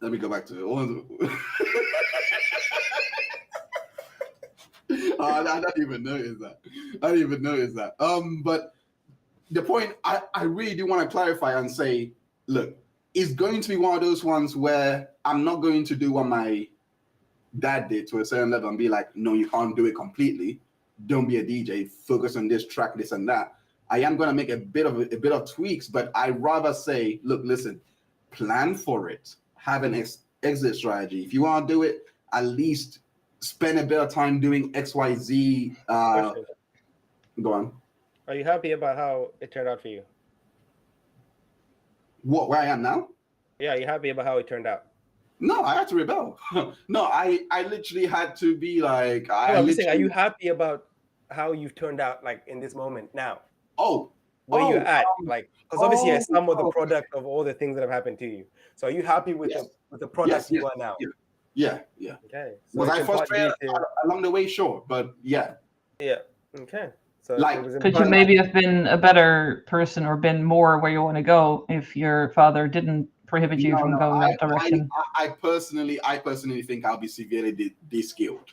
Speaker 1: Let me go back to it. I don't even notice that. But the point, I really do want to clarify and say, look, it's going to be one of those ones where I'm not going to do what my dad did to a certain level and be like, no, you can't do it completely. Don't be a DJ. Focus on this track, this and that. I am going to make a bit of tweaks, but I rather say, look, listen, plan for it. Have an exit strategy. If you want to do it, at least spend a bit of time doing XYZ. Go on.
Speaker 3: Are you happy about how it turned out for you?
Speaker 1: Where I am now?
Speaker 3: Yeah, you happy about how it turned out?
Speaker 1: No, I had to rebel. No, I literally had to be like...
Speaker 3: I'm saying, are you happy about how you've turned out, like, in this moment now? Where you're at? Like, because obviously you're some of the product of all the things that have happened to you. So are you happy with the product you are now?
Speaker 1: Yeah.
Speaker 3: Okay. So
Speaker 1: was I frustrated along the way? Sure, but yeah.
Speaker 3: Yeah, okay. So
Speaker 2: could you maybe have been a better person or been more where you want to go if your father didn't prohibit you from going that direction?
Speaker 1: I personally think I'll be severely de-skilled.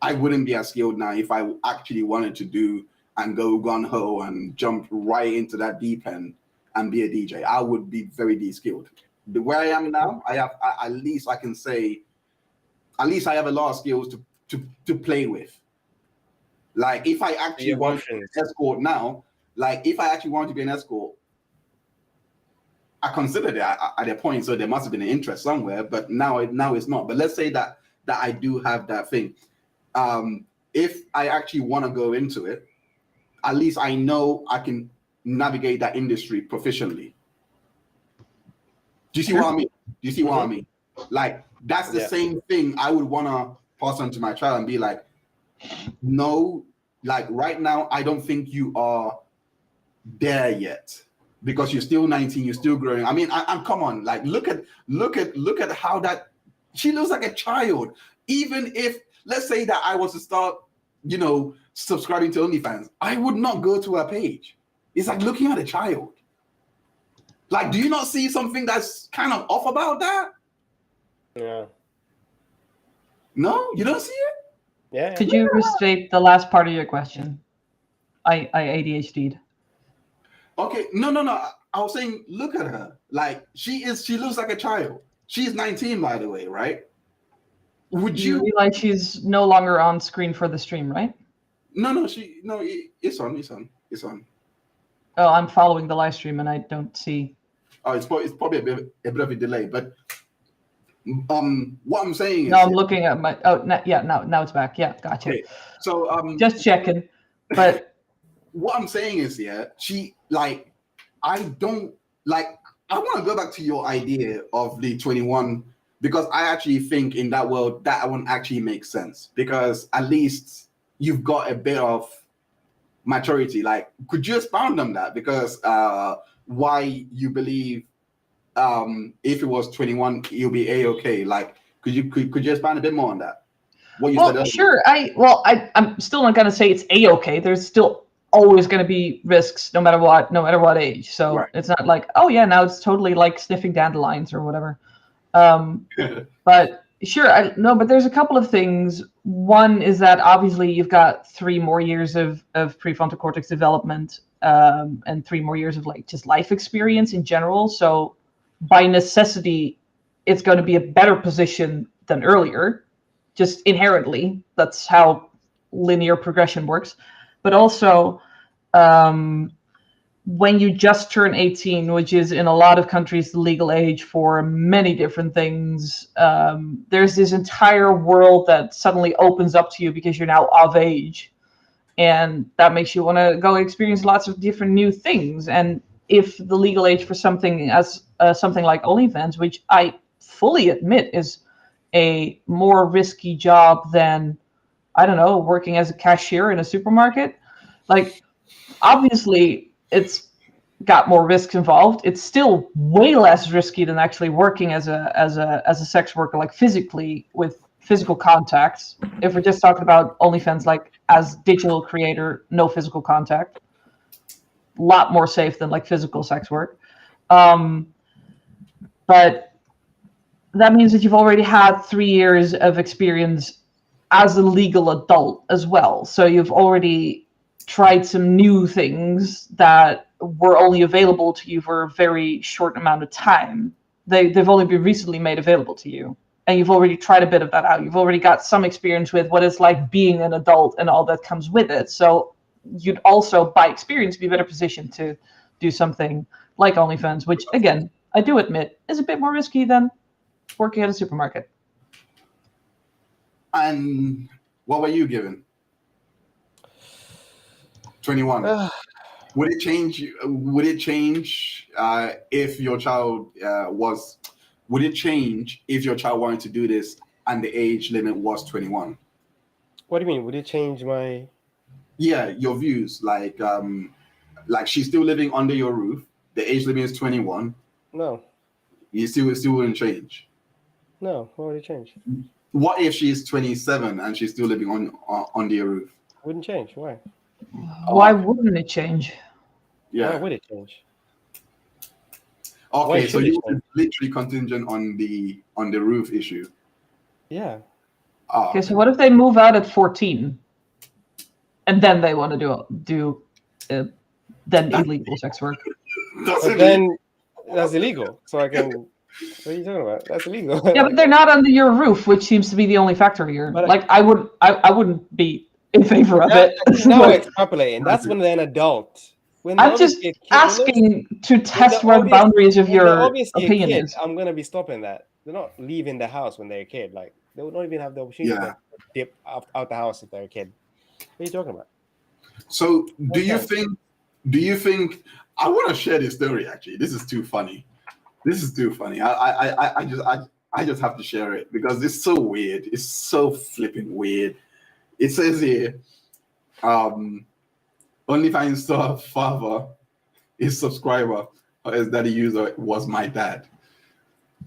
Speaker 1: I wouldn't be as skilled now if I actually wanted to do and go gun-ho and jump right into that deep end and be a DJ. I would be very de-skilled. The way I am now, at least I can say, at least I have a lot of skills to play with. Like, if I actually want to be an escort now, like, if I actually want to be an escort, I considered it at a point, so there must have been an interest somewhere, but now it's not. But let's say that I do have that thing. If I actually want to go into it, at least I know I can navigate that industry proficiently. Do you see what I mean? Like, that's the same thing I would want to pass on to my child and be like, no, like right now, I don't think you are there yet because you're still 19, you're still growing. I mean, I'm come on, like look at how that she looks like a child. Even if, let's say that I was to start, subscribing to OnlyFans, I would not go to her page. It's like looking at a child. Like, do you not see something that's kind of off about that?
Speaker 3: Yeah.
Speaker 1: No, you don't see it?
Speaker 3: Yeah.
Speaker 2: Could you restate the last part of your question? I ADHD'd.
Speaker 1: Okay, no. I was saying, look at her. Like, she looks like a child. She's 19, by the way, right? Would you
Speaker 2: realize she's no longer on screen for the stream, right?
Speaker 1: No, it's on.
Speaker 2: Oh, I'm following the live stream and I don't see.
Speaker 1: Oh, it's probably a bit of a delay, but what I'm saying is,
Speaker 2: no, I'm looking at my. Oh, now it's back. Yeah, gotcha.
Speaker 1: Okay. So
Speaker 2: just checking, but
Speaker 1: what I'm saying is, she I don't like. I want to go back to your idea of the 21 because I actually think in that world that one actually makes sense, because at least you've got a bit of maturity. Like, could you expound on that? Because why you believe if it was 21, you'll be a-okay. Like, could you expand a bit more on that? What you said
Speaker 2: Well,
Speaker 1: earlier?
Speaker 2: sure. I'm still not going to say it's a-okay. There's still always going to be risks, no matter what age. So
Speaker 1: Right.
Speaker 2: it's not like, oh yeah, now it's totally like sniffing dandelions or whatever. But sure, but there's a couple of things. One is that obviously you've got 3 more years of prefrontal cortex development, and 3 more years of like just life experience in general. So by necessity, it's going to be a better position than earlier, just inherently. That's how linear progression works. But also, when you just turn 18, which is in a lot of countries the legal age for many different things, there's this entire world that suddenly opens up to you because you're now of age. And that makes you want to go experience lots of different new things. And if the legal age for something as something like OnlyFans, which I fully admit is a more risky job than, I don't know, working as a cashier in a supermarket, like, obviously it's got more risks involved. It's still way less risky than actually working as a sex worker, like physically with physical contacts. If we're just talking about OnlyFans, like as digital creator, no physical contact, a lot more safe than like physical sex work. But that means that you've already had 3 years of experience as a legal adult as well. So you've already tried some new things that were only available to you for a very short amount of time. They've only been recently made available to you. And you've already tried a bit of that out. You've already got some experience with what it's like being an adult and all that comes with it. So you'd also, by experience, be better positioned to do something like OnlyFans, which, again, I do admit is a bit more risky than working at a supermarket.
Speaker 1: And what were you given? 21. Would it change? Would it change if your child was? Would it change if your child wanted to do this and the age limit was 21?
Speaker 3: What do you mean? Would it change my?
Speaker 1: Yeah, your views. Like she's still living under your roof. The age limit is 21.
Speaker 3: No.
Speaker 1: You still wouldn't change.
Speaker 3: No, what would it change?
Speaker 1: What if she's 27 and she's still living under your roof?
Speaker 3: Wouldn't change. Why?
Speaker 2: Why wouldn't it change?
Speaker 1: Yeah.
Speaker 3: Why would it change?
Speaker 1: Okay, so you were literally contingent on the roof issue.
Speaker 3: Yeah.
Speaker 1: Oh,
Speaker 2: Okay, so what if they move out at 14, and then they want to do then illegal sex work?
Speaker 3: But then that's illegal. So I can. What are you talking about? That's illegal.
Speaker 2: Yeah, but they're not under your roof, which seems to be the only factor here.
Speaker 3: But
Speaker 2: like, I wouldn't be in favor of it.
Speaker 3: Now extrapolating. That's when they're an adult. When
Speaker 2: I'm just asking to test where the boundaries of your opinion is.
Speaker 3: I'm gonna be stopping that. They're not leaving the house when they're a kid. Like, they would not even have the opportunity to dip out the house if they're a kid. What are you talking about?
Speaker 1: So do you think I want to share this story? Actually, this is too funny. I just have to share it because it's so weird. It's so flipping weird. It says here, OnlyFans star father, his subscriber, or his daddy user was my dad.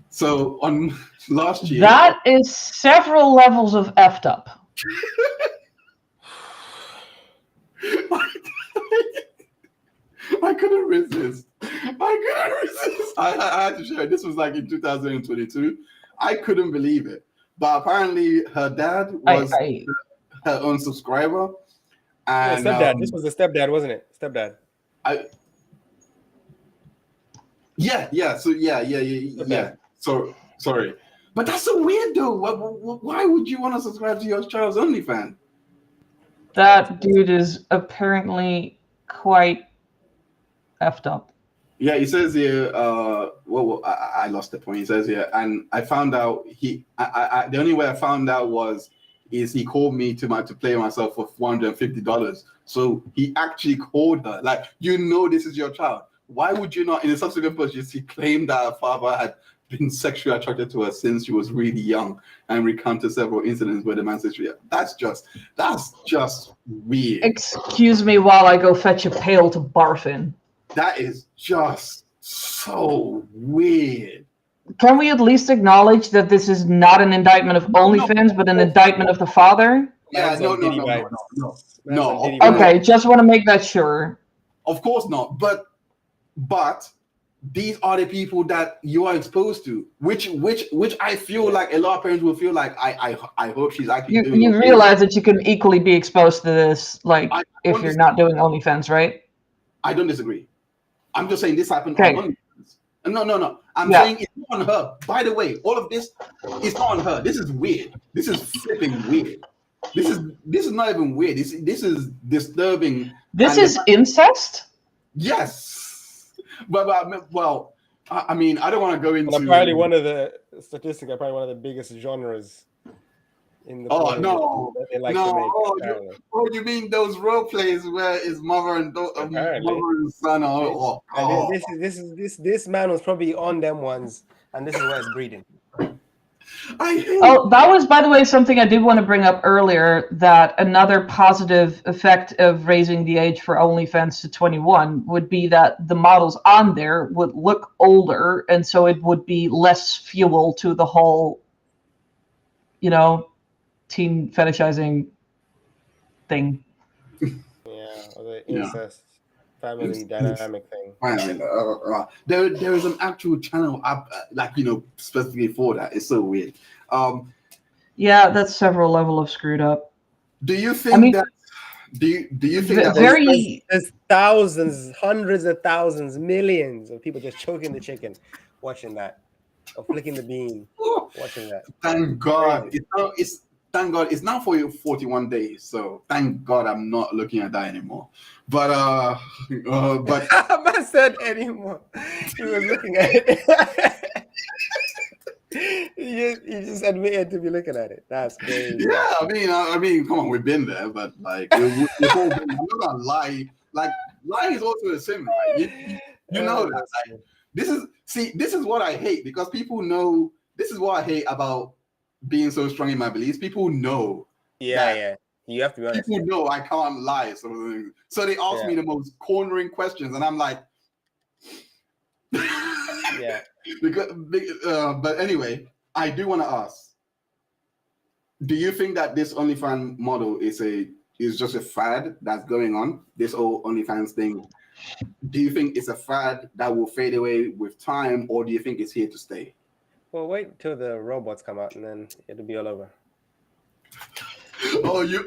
Speaker 1: So on last year,
Speaker 2: that is several levels of effed up.
Speaker 1: I couldn't resist. I had to share it. This was like in 2022. I couldn't believe it. But apparently her dad was her own subscriber. And
Speaker 3: stepdad. This was the stepdad, wasn't it? Stepdad.
Speaker 1: Yeah. So sorry. But that's so weird though. Why would you want to subscribe to your child's OnlyFans?
Speaker 2: That dude is apparently quite effed up.
Speaker 1: Yeah, he says here. I lost the point. He says here, and I found out the only way I found out is he called me to play myself for $450. So he actually called her. Like, this is your child. Why would you not? In the subsequent post, he claimed that her father had been sexually attracted to her since she was really young and recounted several incidents where the man said, that's just weird.
Speaker 2: Excuse me while I go fetch a pail to barf in.
Speaker 1: That is just so weird.
Speaker 2: Can we at least acknowledge that this is not an indictment of OnlyFans, but an indictment of the father?
Speaker 1: Yeah,
Speaker 3: Man's
Speaker 1: no.
Speaker 3: on Diddy vibes. Man's
Speaker 1: No,
Speaker 3: on Diddy
Speaker 1: of-
Speaker 3: vibes.
Speaker 2: Okay, just want to make that sure.
Speaker 1: Of course not. But these are the people that you are exposed to, which I feel like a lot of parents will feel like I hope she's actually doing
Speaker 2: You
Speaker 1: okay.
Speaker 2: realize that you can equally be exposed to this, like,
Speaker 1: I
Speaker 2: if you're not doing OnlyFans, right?
Speaker 1: I don't disagree. I'm just saying this happened
Speaker 2: Okay.
Speaker 1: on OnlyFans. No. I'm
Speaker 2: Yeah.
Speaker 1: saying it's not on her. By the way, all of this is not on her. This is weird. This is flipping weird. This is not even weird. This is disturbing.
Speaker 2: This
Speaker 1: And
Speaker 2: is incest?
Speaker 1: yes. But well, I mean, I don't want to go into.
Speaker 3: And apparently one of the biggest genres in the
Speaker 1: Oh,
Speaker 3: porn
Speaker 1: no.
Speaker 3: industry that they like
Speaker 1: No,
Speaker 3: to make.
Speaker 1: oh,
Speaker 3: apparently.
Speaker 1: you mean those role plays where it's mother and daughter,
Speaker 3: Apparently.
Speaker 1: mother and son? Oh,
Speaker 3: And this man was probably on them ones, and this is where it's breeding.
Speaker 1: I hate.
Speaker 2: Oh, that was, by the way, something I did want to bring up earlier, that another positive effect of raising the age for OnlyFans to 21 would be that the models on there would look older, and so it would be less fuel to the whole, teen fetishizing thing.
Speaker 3: Yeah, or the incest family dynamic thing.
Speaker 1: There is an actual channel up, specifically for that. It's so weird.
Speaker 2: Yeah, that's several level of screwed up.
Speaker 1: Do you think that? Do you think that?
Speaker 3: There's thousands, hundreds of thousands, millions of people just choking the chicken, watching that, or flicking the bean, watching that.
Speaker 1: Thank God. Thank God it's now for 41 days. So thank God I'm not looking at that anymore. But
Speaker 3: I said anymore. He was looking at it. You just admitted to be looking at it. That's crazy.
Speaker 1: yeah, I mean, come on, we've been there, but like we've all been, I'm not gonna lie. Like lying is also a sin, right? You know that. Like, this is what I hate, because people know. This is what I hate about being so strong in my beliefs. People know.
Speaker 3: Yeah. You have to be honest.
Speaker 1: People know I can't lie. So they ask me the most cornering questions, and I'm like,
Speaker 3: yeah.
Speaker 1: But anyway, I do want to ask: do you think that this OnlyFans model is just a fad that's going on? This whole OnlyFans thing. Do you think it's a fad that will fade away with time, or do you think it's here to stay?
Speaker 3: Well, wait till the robots come out, and then it'll be all over.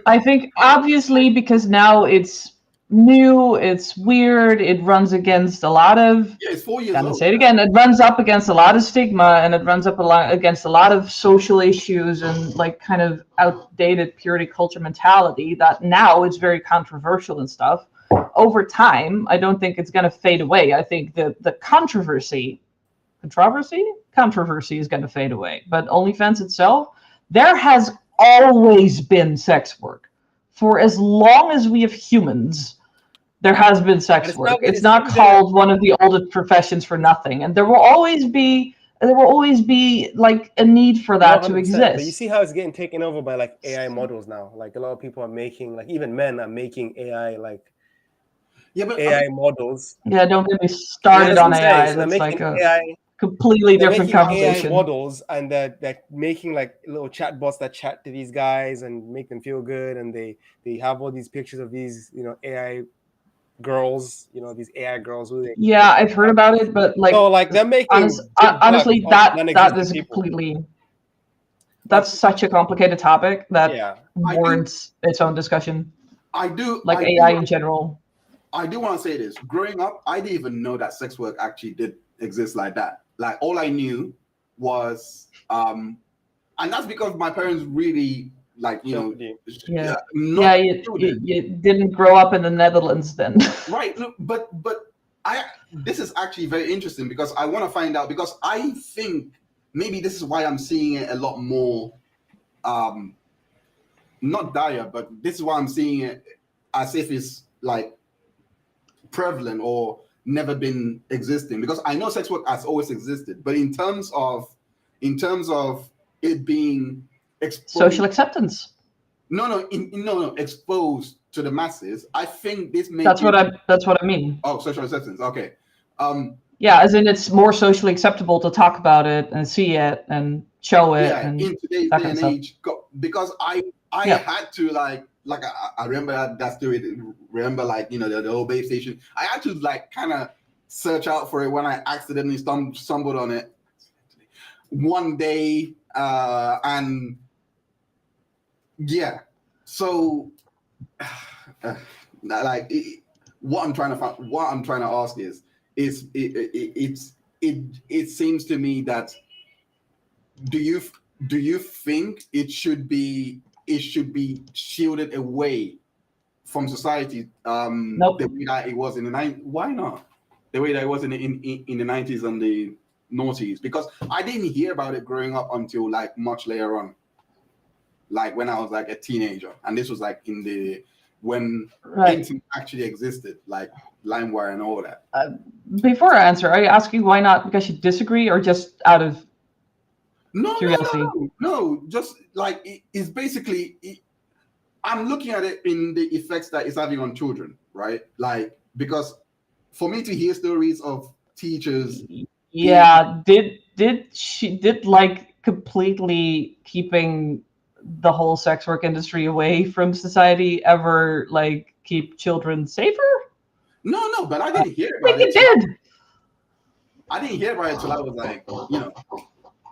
Speaker 2: I think obviously, because now it's new, it's weird, it runs against a lot of.
Speaker 1: Yeah, it's 4 years
Speaker 2: Gonna
Speaker 1: old.
Speaker 2: say it again. It runs up against a lot of stigma, and it runs up against a lot of social issues and like kind of outdated purity culture mentality that now is very controversial and stuff. Over time, I don't think it's going to fade away. I think the controversy is going to fade away. But OnlyFans itself, there has always been sex work. For as long as we have humans, there has been sex work. It's not called one of the oldest professions for nothing. And there will always be like a need for that to exist.
Speaker 3: But you see how it's getting taken over by like AI models now. Like a lot of people are making, like even men are making AI AI models.
Speaker 2: Yeah, don't get me started on AI. That's like a completely different conversation.
Speaker 3: AI models, and they're making like little chat bots that chat to these guys and make them feel good, and they have all these pictures of these AI girls, these AI girls.
Speaker 2: Yeah, I've heard about it, but like
Speaker 3: they're making
Speaker 2: honestly that is completely. That's such a complicated topic that warrants its own discussion. AI in general.
Speaker 1: I do want to say this. Growing up, I didn't even know that sex work actually did exist like that. Like all I knew was, and that's because my parents really you didn't grow up in the Netherlands then. Right. No, but this is actually very interesting because I want to find out, because I think maybe this is why I'm seeing it a lot more, not dire, but this is why I'm seeing it as if it's like prevalent, or never been existing, because I know sex work has always existed, but in terms of it being exposed,
Speaker 2: Social acceptance.
Speaker 1: no, exposed to the masses, I think this may
Speaker 2: That's what I mean.
Speaker 1: Oh, social acceptance. Okay.
Speaker 2: Yeah, as in it's more socially acceptable to talk about it and see it and show it
Speaker 1: Yeah,
Speaker 2: and
Speaker 1: in today's
Speaker 2: that
Speaker 1: day
Speaker 2: kind
Speaker 1: and
Speaker 2: of stuff.
Speaker 1: age, because I
Speaker 2: Yeah.
Speaker 1: had to I remember that story. Remember, like, the old base station. I had to like kind of search out for it when I accidentally stumbled on it one day, and yeah. So, like, what I'm trying to ask is it seems to me that do you think it should be shielded away from society,
Speaker 2: Nope.
Speaker 1: the way that it was in the 90s? Why not? The way that it was in the 90s and the noughties? Because I didn't hear about it growing up until like much later on, like when I was like a teenager, and this was like when
Speaker 2: Right.
Speaker 1: internet actually existed, like LimeWire and all that.
Speaker 2: Before I answer, are you asking why not because you disagree or just out of curiosity?
Speaker 1: No. Just like it's basically. I'm looking at it in the effects that it's having on children, right? Like, because for me to hear stories of teachers,
Speaker 2: Yeah, did like completely keeping the whole sex work industry away from society ever like keep children safer?
Speaker 1: no, but I didn't hear
Speaker 2: I
Speaker 1: about
Speaker 2: think
Speaker 1: it.
Speaker 2: it did.
Speaker 1: I didn't hear about it till I was like,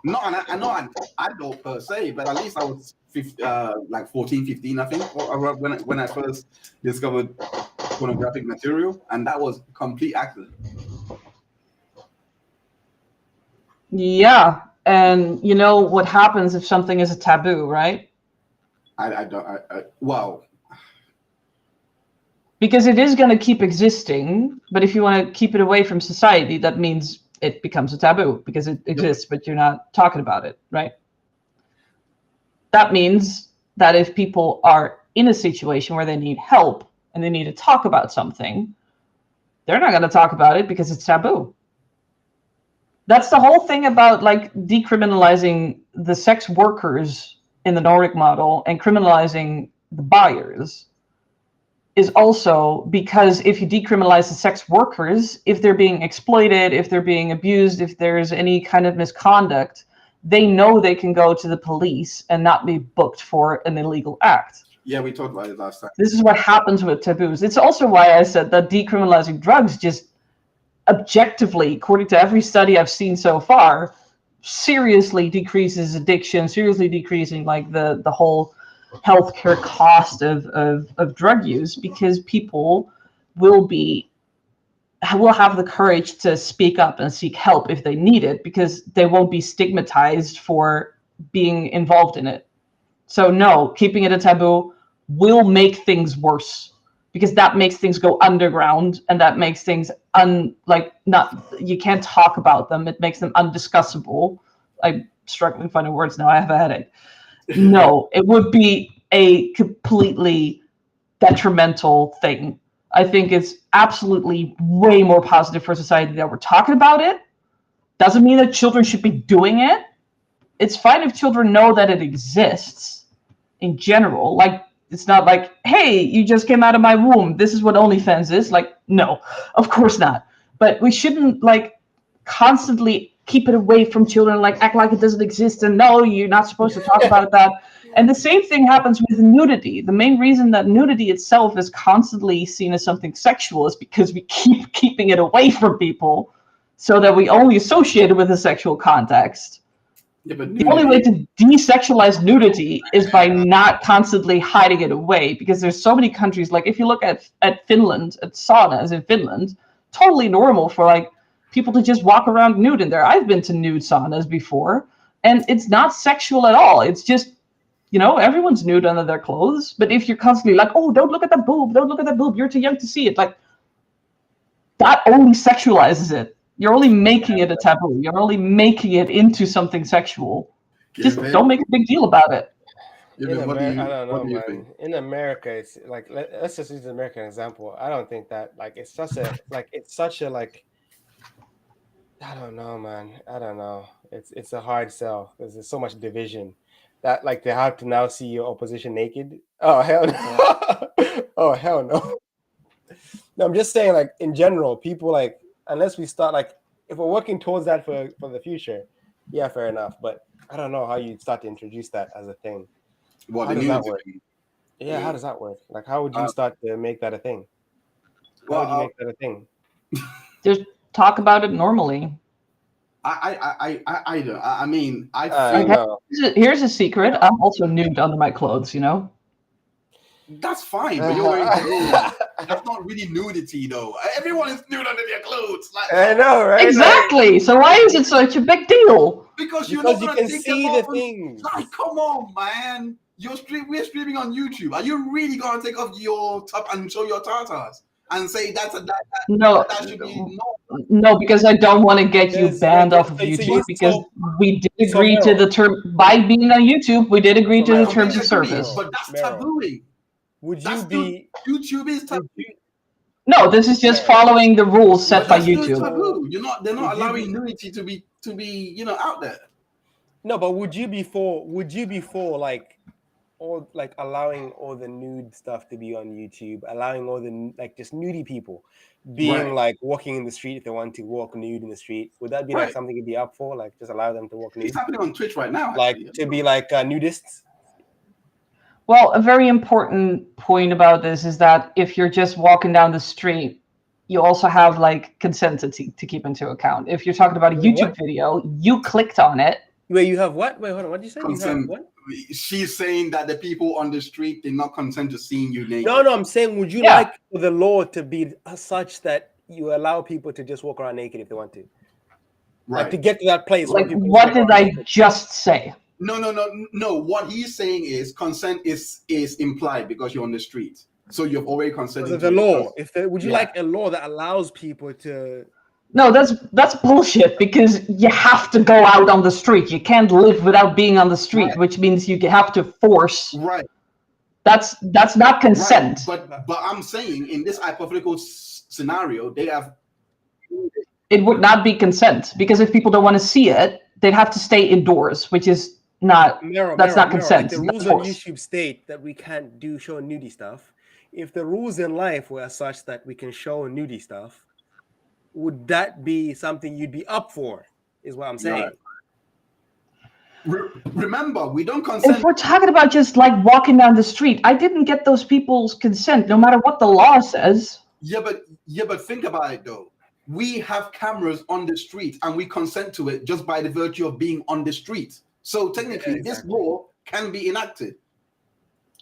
Speaker 1: not an adult per se, but at least I was 14, 15, I think, or when I first discovered pornographic material, and that was complete accident.
Speaker 2: Yeah, and you know what happens if something is a taboo, right?
Speaker 1: Wow.
Speaker 2: Because it is going to keep existing, but if you want to keep it away from society, that means it becomes a taboo because it exists, but you're not talking about it, right? That means that if people are in a situation where they need help and they need to talk about something, they're not going to talk about it because it's taboo. That's the whole thing about like decriminalizing the sex workers in the Nordic model and criminalizing the buyers is also because if you decriminalize the sex workers, if they're being exploited, if they're being abused, if there's any kind of misconduct, they know they can go to the police and not be booked for an illegal act.
Speaker 1: Yeah, we talked about it last time.
Speaker 2: This is what happens with taboos. It's also why I said that decriminalizing drugs just objectively, according to every study I've seen so far, seriously decreases addiction, seriously decreasing like the whole healthcare cost of drug use, because people will have the courage to speak up and seek help if they need it, because they won't be stigmatized for being involved in it. So no, keeping it a taboo will make things worse, because that makes things go underground, and that makes things you can't talk about them. It makes them undiscussable. I'm struggling finding words now. I have a headache. No, it would be a completely detrimental thing. I think it's absolutely way more positive for society that we're talking about it. Doesn't mean that children should be doing it. It's fine if children know that it exists in general. Like, it's not like, hey, you just came out of my womb, this is what OnlyFans is. Like, no, of course not. But we shouldn't like constantly keep it away from children, like act like it doesn't exist, and no, you're not supposed to talk about that. And the same thing happens with nudity. The main reason that nudity itself is constantly seen as something sexual is because we keep keeping it away from people so that we only associate it with a sexual context.
Speaker 1: Yeah, but
Speaker 2: The only way to desexualize nudity is by not constantly hiding it away, because there's so many countries, like if you look at Finland, at saunas in Finland, totally normal for like people to just walk around nude in there. I've been to nude saunas before, and it's not sexual at all. It's just, everyone's nude under their clothes. But if you're constantly like, oh, don't look at that boob, don't look at that boob, you're too young to see it, like, that only sexualizes it. You're only making it a taboo. You're only making it into something sexual. Just don't make a big deal about it.
Speaker 1: Even,
Speaker 3: America, I don't
Speaker 1: what
Speaker 3: know,
Speaker 1: do you
Speaker 3: man.
Speaker 1: think?
Speaker 3: In America, it's like let's just use the American example. I don't think that like it's such a like I don't know, man. I don't know. It's a hard sell because there's so much division that like they have to now see your opposition naked. Oh hell no! Oh hell no! No, I'm just saying like in general, people like unless we start like if we're working towards that for the future, yeah, fair enough. But I don't know how you start to introduce that as a thing.
Speaker 1: What
Speaker 3: How
Speaker 1: the
Speaker 3: does that
Speaker 1: nudity
Speaker 3: work?
Speaker 1: thing?
Speaker 3: Yeah, how does that work? Like, how would you
Speaker 1: Uh,
Speaker 3: start to make that a thing? How
Speaker 1: well,
Speaker 3: would you make that a thing?
Speaker 2: Just talk about it normally.
Speaker 1: I don't. I mean, I
Speaker 3: I
Speaker 1: feel
Speaker 3: know.
Speaker 2: Here's a secret. I'm also nude under my clothes, you know?
Speaker 1: that's fine, but you're wearing clothes. That's not really nudity, though. Everyone is nude under their clothes. Like,
Speaker 3: I know, right?
Speaker 2: Exactly. So why is it such a big deal?
Speaker 1: because you're
Speaker 3: Because
Speaker 1: not
Speaker 3: you
Speaker 1: gonna
Speaker 3: can
Speaker 1: take
Speaker 3: see
Speaker 1: them
Speaker 3: the
Speaker 1: off.
Speaker 3: things.
Speaker 1: Like, come on, man. We're streaming on YouTube. Are you really gonna take off your top and show your tartars and say
Speaker 2: No,
Speaker 1: that should be no?
Speaker 2: no, because I don't want to get you banned off of
Speaker 3: So
Speaker 2: YouTube because we did
Speaker 3: so
Speaker 2: agree to
Speaker 3: Meryl,
Speaker 2: the term by being on YouTube. We did agree
Speaker 3: So
Speaker 2: to the
Speaker 3: Meryl,
Speaker 2: terms of
Speaker 1: Completely agree,
Speaker 2: service.
Speaker 1: but that's
Speaker 3: Meryl,
Speaker 1: tabooing.
Speaker 3: would you
Speaker 1: That's still
Speaker 3: be?
Speaker 1: YouTube is taboo.
Speaker 3: Would you,
Speaker 2: No, this is just
Speaker 3: Meryl,
Speaker 2: following the rules set
Speaker 1: But
Speaker 2: by
Speaker 1: that's still
Speaker 2: YouTube.
Speaker 1: taboo. They're
Speaker 3: would
Speaker 1: not
Speaker 3: you
Speaker 1: allowing
Speaker 3: be?
Speaker 1: nudity to be out there.
Speaker 3: No, but would you be for? Would you be for like all like allowing all the nude stuff to be on YouTube, allowing all the like just nudie people being
Speaker 1: Right.
Speaker 3: like walking in the street if they want to walk nude in the street? Would that be like
Speaker 1: Right.
Speaker 3: something you'd be up for? Like just allow them to walk nude,
Speaker 1: It's happening on Twitch right now,
Speaker 3: like
Speaker 1: actually.
Speaker 3: to be like nudists?
Speaker 2: Well, a very important point about this is that if you're just walking down the street, you also have like consent to keep into account. If you're talking about a
Speaker 3: Wait,
Speaker 2: YouTube
Speaker 3: what?
Speaker 2: video, you clicked on it.
Speaker 3: Wait, you have what? Wait, hold on. What did you say? You have
Speaker 1: Consent.
Speaker 3: what?
Speaker 1: She's saying that the people on the street did not consent to seeing you naked.
Speaker 3: No, I'm saying, would you
Speaker 2: Yeah.
Speaker 3: like for the law to be such that you allow people to just walk around naked if they want to?
Speaker 1: Right.
Speaker 3: Like to get to that place where
Speaker 2: Like,
Speaker 3: people
Speaker 2: what
Speaker 3: just walk
Speaker 2: did
Speaker 3: around
Speaker 2: I
Speaker 3: naked.
Speaker 2: just say?
Speaker 1: No. What he's saying is consent is implied because you're on the street. So you've already consented
Speaker 3: So
Speaker 1: to
Speaker 3: the
Speaker 1: it
Speaker 3: law.
Speaker 1: because-
Speaker 3: Would you
Speaker 1: Yeah.
Speaker 3: like a law that allows people to?
Speaker 2: No, that's bullshit because you have to go out on the street. You can't live without being on the street,
Speaker 1: Right.
Speaker 2: which means you have to force.
Speaker 1: Right.
Speaker 2: That's not consent.
Speaker 1: Right. But I'm saying in this hypothetical scenario, they have
Speaker 2: It would not be consent because if people don't want to see it, they'd have to stay indoors, which is not. That's not consent.
Speaker 3: Like the
Speaker 2: That's
Speaker 3: rules on
Speaker 2: force.
Speaker 3: YouTube state that we can't show nudie stuff. If the rules in life were such that we can show nudie stuff, would that be something you'd be up for? Is what I'm saying.
Speaker 1: Right. Remember, we don't consent.
Speaker 2: If we're talking about just like walking down the street, I didn't get those people's consent, no matter what the law says.
Speaker 1: Yeah, but think about it though. We have cameras on the street and we consent to it just by the virtue of being on the street. So technically, this law can be enacted.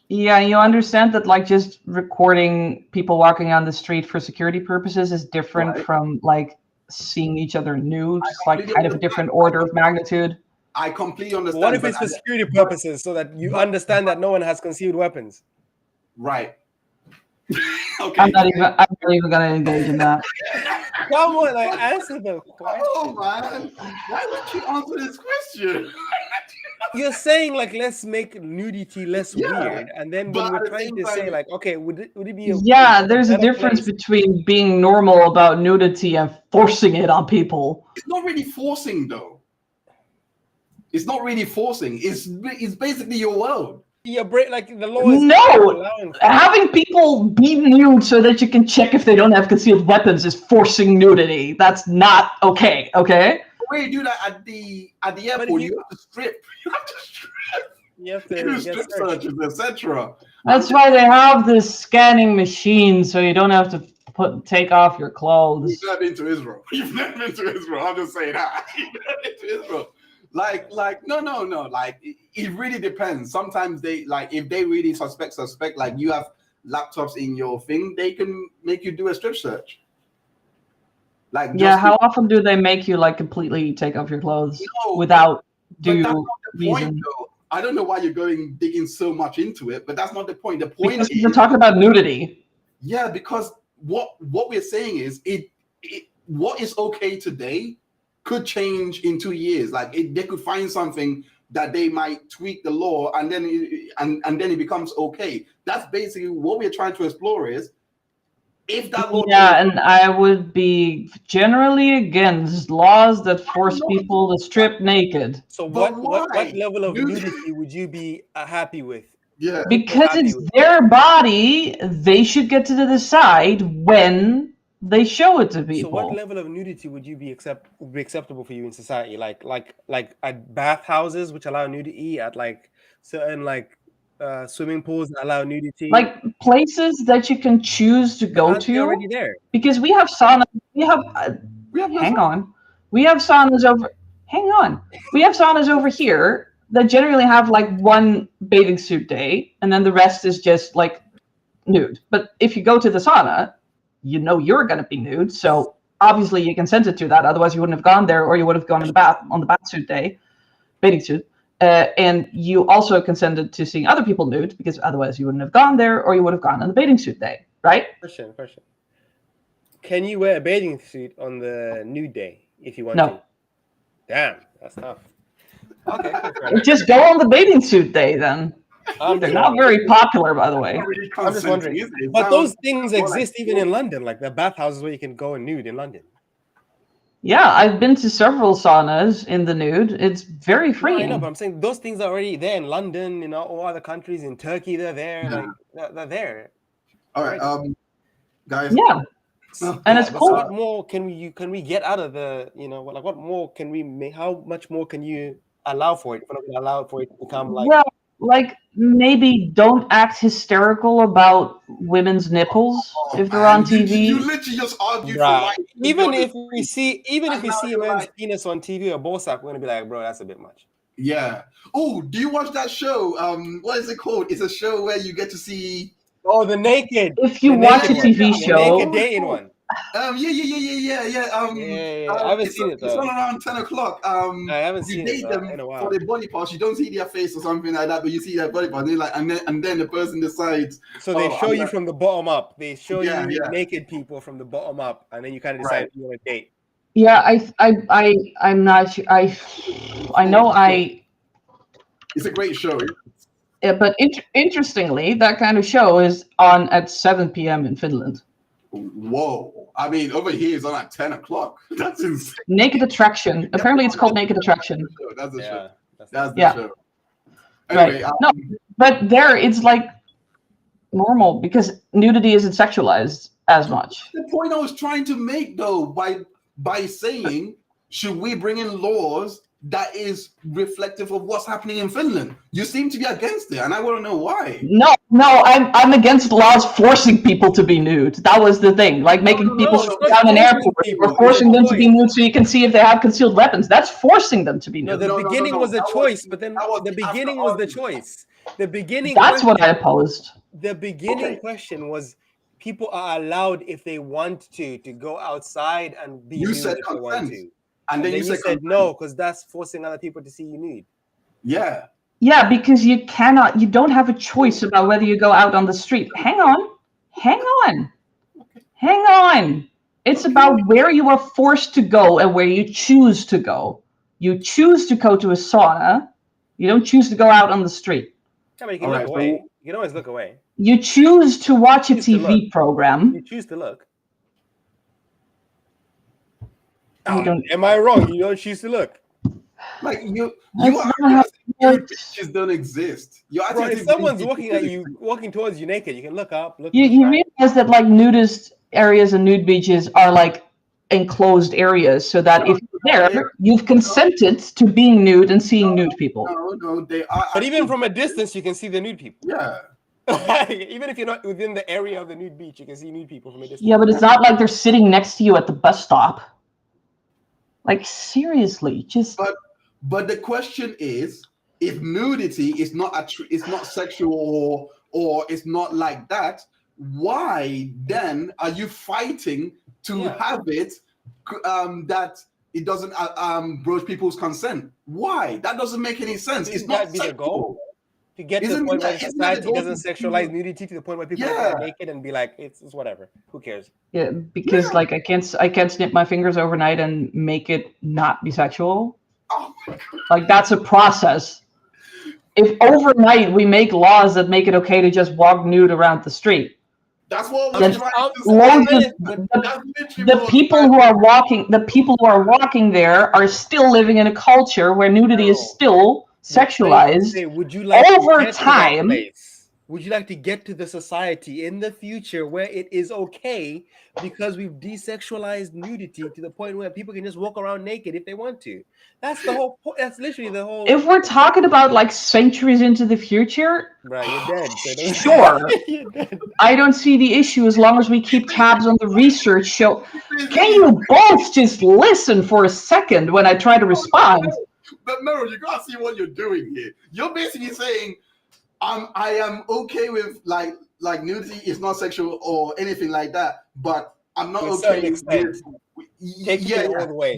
Speaker 2: Yeah, you understand that like just recording people walking on the street for security purposes is different
Speaker 1: Right.
Speaker 2: from like seeing each other nude. It's like
Speaker 1: completely
Speaker 2: kind of a different order of magnitude.
Speaker 1: I completely understand.
Speaker 3: What if
Speaker 1: but
Speaker 3: it's for security purposes so that you understand that no one has concealed weapons?
Speaker 1: Right. Okay.
Speaker 2: I'm not even gonna engage in that.
Speaker 3: Come on, like answer the question.
Speaker 1: Oh man, why would you answer this question?
Speaker 3: You're saying like let's make nudity less
Speaker 1: Yeah,
Speaker 3: weird, and then
Speaker 1: but
Speaker 3: when
Speaker 1: at
Speaker 3: we're
Speaker 1: the
Speaker 3: trying
Speaker 1: same
Speaker 3: to say
Speaker 1: time-
Speaker 3: like, okay, would it be a
Speaker 2: Yeah, there's a
Speaker 3: better
Speaker 2: difference
Speaker 3: place?
Speaker 2: between being normal about nudity and forcing it on people.
Speaker 1: It's not really forcing though. It's not really forcing. It's basically your world.
Speaker 3: Yeah, like the law is
Speaker 2: No,
Speaker 3: allowing for it.
Speaker 2: having people be nude so that you can check if they don't have concealed weapons is forcing nudity. That's not okay. Okay.
Speaker 1: The way you do that at the airport,
Speaker 3: if
Speaker 1: you have to strip. You have to strip.
Speaker 3: You have to
Speaker 1: Do
Speaker 3: get
Speaker 1: strip
Speaker 3: searched.
Speaker 1: searches, etc.
Speaker 2: That's why they have this scanning machine, so you don't have to take off your clothes.
Speaker 1: You've never been to Israel. You've never been to Israel. I'm just saying that. You've never been to Israel. Like, no. Like, it really depends. Sometimes they like if they really suspect, like you have laptops in your thing, they can make you do a strip search. Like,
Speaker 2: Yeah, how often do they make you like completely take off your clothes without
Speaker 1: but that's
Speaker 2: due
Speaker 1: not the point,
Speaker 2: reason?
Speaker 1: though. I don't know why you're digging so much into it, but that's not the point. The point
Speaker 2: Because
Speaker 1: is
Speaker 2: we're talking about nudity.
Speaker 1: yeah, because what we're saying is it what is okay today could change in 2 years. Like they could find something that they might tweak the law, and then it becomes okay. That's basically what we're trying to explore. Is if that law,
Speaker 2: Yeah, and I would be generally against laws that force people to strip naked.
Speaker 3: So
Speaker 1: But
Speaker 3: what
Speaker 1: why?
Speaker 3: level of
Speaker 1: Nudity-
Speaker 3: nudity would you be happy with?
Speaker 1: yeah,
Speaker 2: Because
Speaker 3: happy
Speaker 2: it's
Speaker 3: with
Speaker 2: their body, they should get to decide when they show it to
Speaker 3: So what
Speaker 2: people.
Speaker 3: level of nudity would you be acceptable for you in society? Like at bathhouses which allow nudity, at like certain like swimming pools that allow nudity.
Speaker 2: Like places that you can choose to go
Speaker 3: Aren't they already
Speaker 2: to.
Speaker 3: there?
Speaker 2: Because we have saunas. We have.
Speaker 1: we have no
Speaker 2: Hang on. We have saunas over. Hang on. We have saunas over here that generally have like one bathing suit day, and then the rest is just like nude. But if you go to the sauna, you know you're going to be nude, so obviously you consented to that. Otherwise, you wouldn't have gone there, or you would have gone in the bath on the bath suit day, bathing suit. And you also consented to seeing other people nude, because otherwise you wouldn't have gone there, or you would have gone on the bathing suit day, right?
Speaker 3: Question. Can you wear a bathing suit on the nude day if you want
Speaker 2: No.
Speaker 3: to? Damn, that's tough. Okay, cool, fair enough.
Speaker 2: Just go on the bathing suit day then.
Speaker 3: I'm
Speaker 2: They're
Speaker 3: just
Speaker 2: not
Speaker 3: wondering.
Speaker 2: very popular, by the way.
Speaker 1: Not really
Speaker 3: I'm just wondering.
Speaker 1: consenting, is it? It
Speaker 3: But those
Speaker 1: sounds
Speaker 3: things
Speaker 1: more like-
Speaker 3: exist even in London, like the bathhouses where you can go nude in London.
Speaker 2: Yeah, I've been to several saunas in the nude. It's very
Speaker 3: No, I
Speaker 2: freeing.
Speaker 3: know, but I'm saying those things are already there in London, all other countries. In Turkey, they're there.
Speaker 1: Yeah.
Speaker 3: Like they're there.
Speaker 1: All right, guys.
Speaker 2: Yeah, and it's
Speaker 3: But
Speaker 2: cool.
Speaker 3: what more can we get out of the what more can we make? How much more can you allow for it? If we're not gonna allow for it to become like
Speaker 2: Well, like maybe don't act hysterical about women's nipples if they're on
Speaker 1: Man, you
Speaker 2: TV.
Speaker 1: literally just argued for
Speaker 3: Bruh.
Speaker 1: why.
Speaker 3: Even if we see
Speaker 1: And
Speaker 3: a
Speaker 1: now you're
Speaker 3: man's
Speaker 1: like-
Speaker 3: penis on TV or ball sack, we're gonna be like, bro, that's a bit much.
Speaker 1: Yeah. Oh, do you watch that show? What is it called? It's a show where you get to see.
Speaker 3: Oh, the naked.
Speaker 2: If you
Speaker 3: the
Speaker 2: watch a
Speaker 3: naked
Speaker 2: TV
Speaker 3: one. The
Speaker 2: show,
Speaker 3: naked dating one.
Speaker 1: Yeah.
Speaker 3: Yeah. I haven't
Speaker 1: it's
Speaker 3: seen it,
Speaker 1: It's
Speaker 3: though.
Speaker 1: on around 10 o'clock.
Speaker 3: I haven't
Speaker 1: You
Speaker 3: seen
Speaker 1: date
Speaker 3: it
Speaker 1: them
Speaker 3: in a while.
Speaker 1: for their body parts. You don't see their face or something like that, but you see their body parts. And then the person decides.
Speaker 3: So they
Speaker 1: Oh,
Speaker 3: show
Speaker 1: I'm
Speaker 3: you
Speaker 1: not-
Speaker 3: from the bottom up. They show
Speaker 1: Yeah,
Speaker 3: you
Speaker 1: yeah.
Speaker 3: naked people from the bottom up, and then you kind of decide
Speaker 1: Right.
Speaker 3: if you want to date.
Speaker 2: yeah, I'm not sure. I know
Speaker 1: It's a great show.
Speaker 2: but interestingly, that kind of show is on at 7 p.m. in Finland.
Speaker 1: Whoa. I mean, over here it's on at 10 o'clock. That's insane.
Speaker 2: Naked Attraction. Apparently, it's called Naked Attraction.
Speaker 1: That's the show.
Speaker 3: Yeah.
Speaker 1: That's the
Speaker 2: Yeah.
Speaker 1: show.
Speaker 2: Right.
Speaker 1: Anyway,
Speaker 2: No, but there it's like normal because nudity isn't sexualized as much.
Speaker 1: the point I was trying to make though by saying, should we bring in laws that is reflective of what's happening in Finland? You seem to be against it, and I want to know why.
Speaker 2: No, I'm against laws forcing people to be nude. That was the thing, like making
Speaker 1: No,
Speaker 2: people
Speaker 1: no,
Speaker 2: sit
Speaker 1: it's
Speaker 2: down in
Speaker 3: not
Speaker 2: airports
Speaker 3: forcing people.
Speaker 2: or forcing them
Speaker 3: It's a
Speaker 2: to be nude so you can see if they have concealed weapons. That's forcing them to be
Speaker 3: No,
Speaker 2: nude.
Speaker 3: the
Speaker 1: No, no,
Speaker 3: beginning
Speaker 1: no,
Speaker 3: was a
Speaker 1: that
Speaker 3: choice,
Speaker 1: was-
Speaker 3: but then
Speaker 1: that was
Speaker 3: the
Speaker 1: the
Speaker 3: beginning
Speaker 1: after
Speaker 3: was the
Speaker 1: argument.
Speaker 3: choice. The beginning.
Speaker 2: That's what I
Speaker 3: question-
Speaker 2: opposed.
Speaker 3: The beginning
Speaker 1: Okay.
Speaker 3: question was people are allowed if they want to go outside and be
Speaker 1: You
Speaker 3: nude
Speaker 1: said
Speaker 3: if they want
Speaker 1: consent.
Speaker 3: to.
Speaker 1: And then you said
Speaker 3: said no because that's forcing other people to see you nude.
Speaker 1: Yeah.
Speaker 2: Yeah, because you don't have a choice about whether you go out on the street. Hang on. It's about where you are forced to go and where you choose to go. You choose to go to a sauna. You don't choose to go out on the street.
Speaker 3: I mean, you can
Speaker 1: All
Speaker 3: look
Speaker 1: right, so-
Speaker 3: away. You can always look away.
Speaker 2: You choose to watch a
Speaker 3: Choose to
Speaker 2: TV program.
Speaker 3: You choose to look.
Speaker 2: You don't.
Speaker 3: Am I wrong? You don't choose to look.
Speaker 1: Like you
Speaker 2: That's
Speaker 1: are
Speaker 2: not how it
Speaker 1: nude
Speaker 2: works.
Speaker 1: bitches don't exist. You're
Speaker 3: Bro,
Speaker 1: actually
Speaker 3: if someone's walking towards you naked, you can look up. Look.
Speaker 2: You realize that like nudist areas and nude beaches are like enclosed areas, so that if you're there, you've consented to being nude and seeing nude people.
Speaker 1: No, they are.
Speaker 3: But even from a distance, you can see the nude people.
Speaker 1: yeah.
Speaker 3: Even if you're not within the area of the nude beach, you can see nude people from a distance.
Speaker 2: Yeah, but it's not like they're sitting next to you at the bus stop. Like seriously, just
Speaker 1: But the question is, if nudity is not it's not sexual or it's not like that, why then are you fighting to have it that it doesn't broach people's consent? Why? That doesn't make any sense. It's
Speaker 3: Shouldn't
Speaker 1: not
Speaker 3: that be the
Speaker 1: sexual.
Speaker 3: goal? To get to
Speaker 1: Isn't
Speaker 3: the point
Speaker 1: that-
Speaker 3: where
Speaker 1: isn't that the
Speaker 3: society
Speaker 1: goal
Speaker 3: doesn't
Speaker 1: to-
Speaker 3: sexualize nudity to the point where people
Speaker 1: Yeah.
Speaker 3: are naked and be like, it's whatever. Who cares?
Speaker 2: yeah, because
Speaker 1: Yeah.
Speaker 2: like I can't snip my fingers overnight and make it not be sexual.
Speaker 1: Oh my God.
Speaker 2: Like that's a process. if overnight we make laws that make it okay to just walk nude around the street,
Speaker 1: That's what
Speaker 2: then
Speaker 1: we're trying to
Speaker 2: loads
Speaker 1: say.
Speaker 2: of
Speaker 3: but
Speaker 1: That's literally
Speaker 2: the
Speaker 1: what we're
Speaker 2: people
Speaker 1: trying
Speaker 2: who
Speaker 1: to
Speaker 2: are walking, the people who are walking there are still living in a culture where nudity is
Speaker 3: no.
Speaker 2: still
Speaker 3: The place to
Speaker 2: sexualized
Speaker 3: say, would you like to
Speaker 2: over
Speaker 3: get to that
Speaker 2: time.
Speaker 3: place? Would you like to get to the society in the future where it is okay because we've desexualized nudity to the point where people can just walk around naked if they want to? That's the whole point. That's literally the whole.
Speaker 2: If we're talking about like centuries into the future,
Speaker 3: Right, you're dead. So don't-
Speaker 2: sure,
Speaker 3: you're dead.
Speaker 2: I don't see the issue as long as we keep tabs on the research show.
Speaker 1: say.
Speaker 2: Can you both just listen for a second when I try to respond?
Speaker 1: But Meryl, you gotta see what you're doing here. You're basically saying, I am okay with like nudity is not sexual or anything like that, but I'm not
Speaker 3: To a
Speaker 1: okay
Speaker 3: certain
Speaker 1: with
Speaker 3: extent. Taking
Speaker 1: yeah,
Speaker 3: it
Speaker 1: yeah.
Speaker 3: all the way.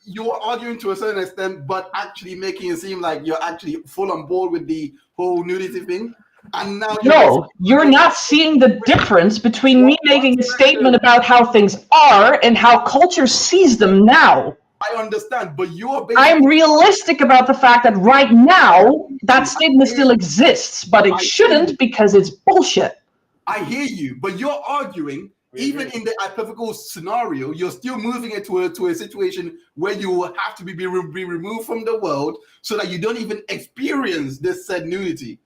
Speaker 1: You're arguing to a certain extent, but actually making it seem like you're actually full on board with the whole nudity thing. And now
Speaker 2: No, you're not seeing the difference between me making a statement about how things are and how culture sees them now.
Speaker 1: I understand, but you're basically
Speaker 2: I'm realistic about the fact that right now that statement still exists, but it shouldn't because it's bullshit.
Speaker 1: I hear you, but you're arguing, even in the hypothetical scenario, you're still moving it to a situation where you will have to be removed from the world so that you don't even experience this said nudity.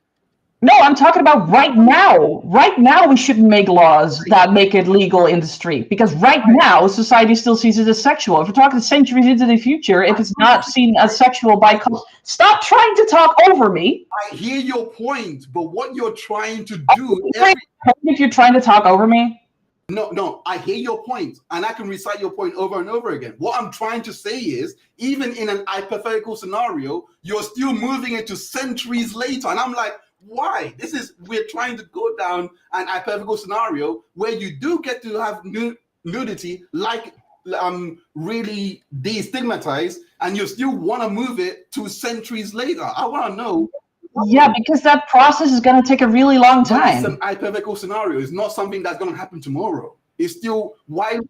Speaker 2: No, I'm talking about right now. Right now, we shouldn't make laws that make it legal in the street because right now, society still sees it as sexual. If we're talking centuries into the future, if it's not seen as sexual by culture, stop trying to talk over me.
Speaker 1: I hear your point, but what you're trying to do,
Speaker 2: If you're trying to talk over me,
Speaker 1: no, I hear your point, and I can recite your point over and over again. What I'm trying to say is, even in an hypothetical scenario, you're still moving it to centuries later, and I'm like, why? We're trying to go down an hypothetical scenario where you do get to have nudity, like really destigmatized, and you still want to move it to centuries later. I want to know.
Speaker 2: yeah, because that process is going to take a really long
Speaker 1: But it's
Speaker 2: time.
Speaker 1: an hypothetical scenario. It's not something that's going to happen tomorrow. It's still why.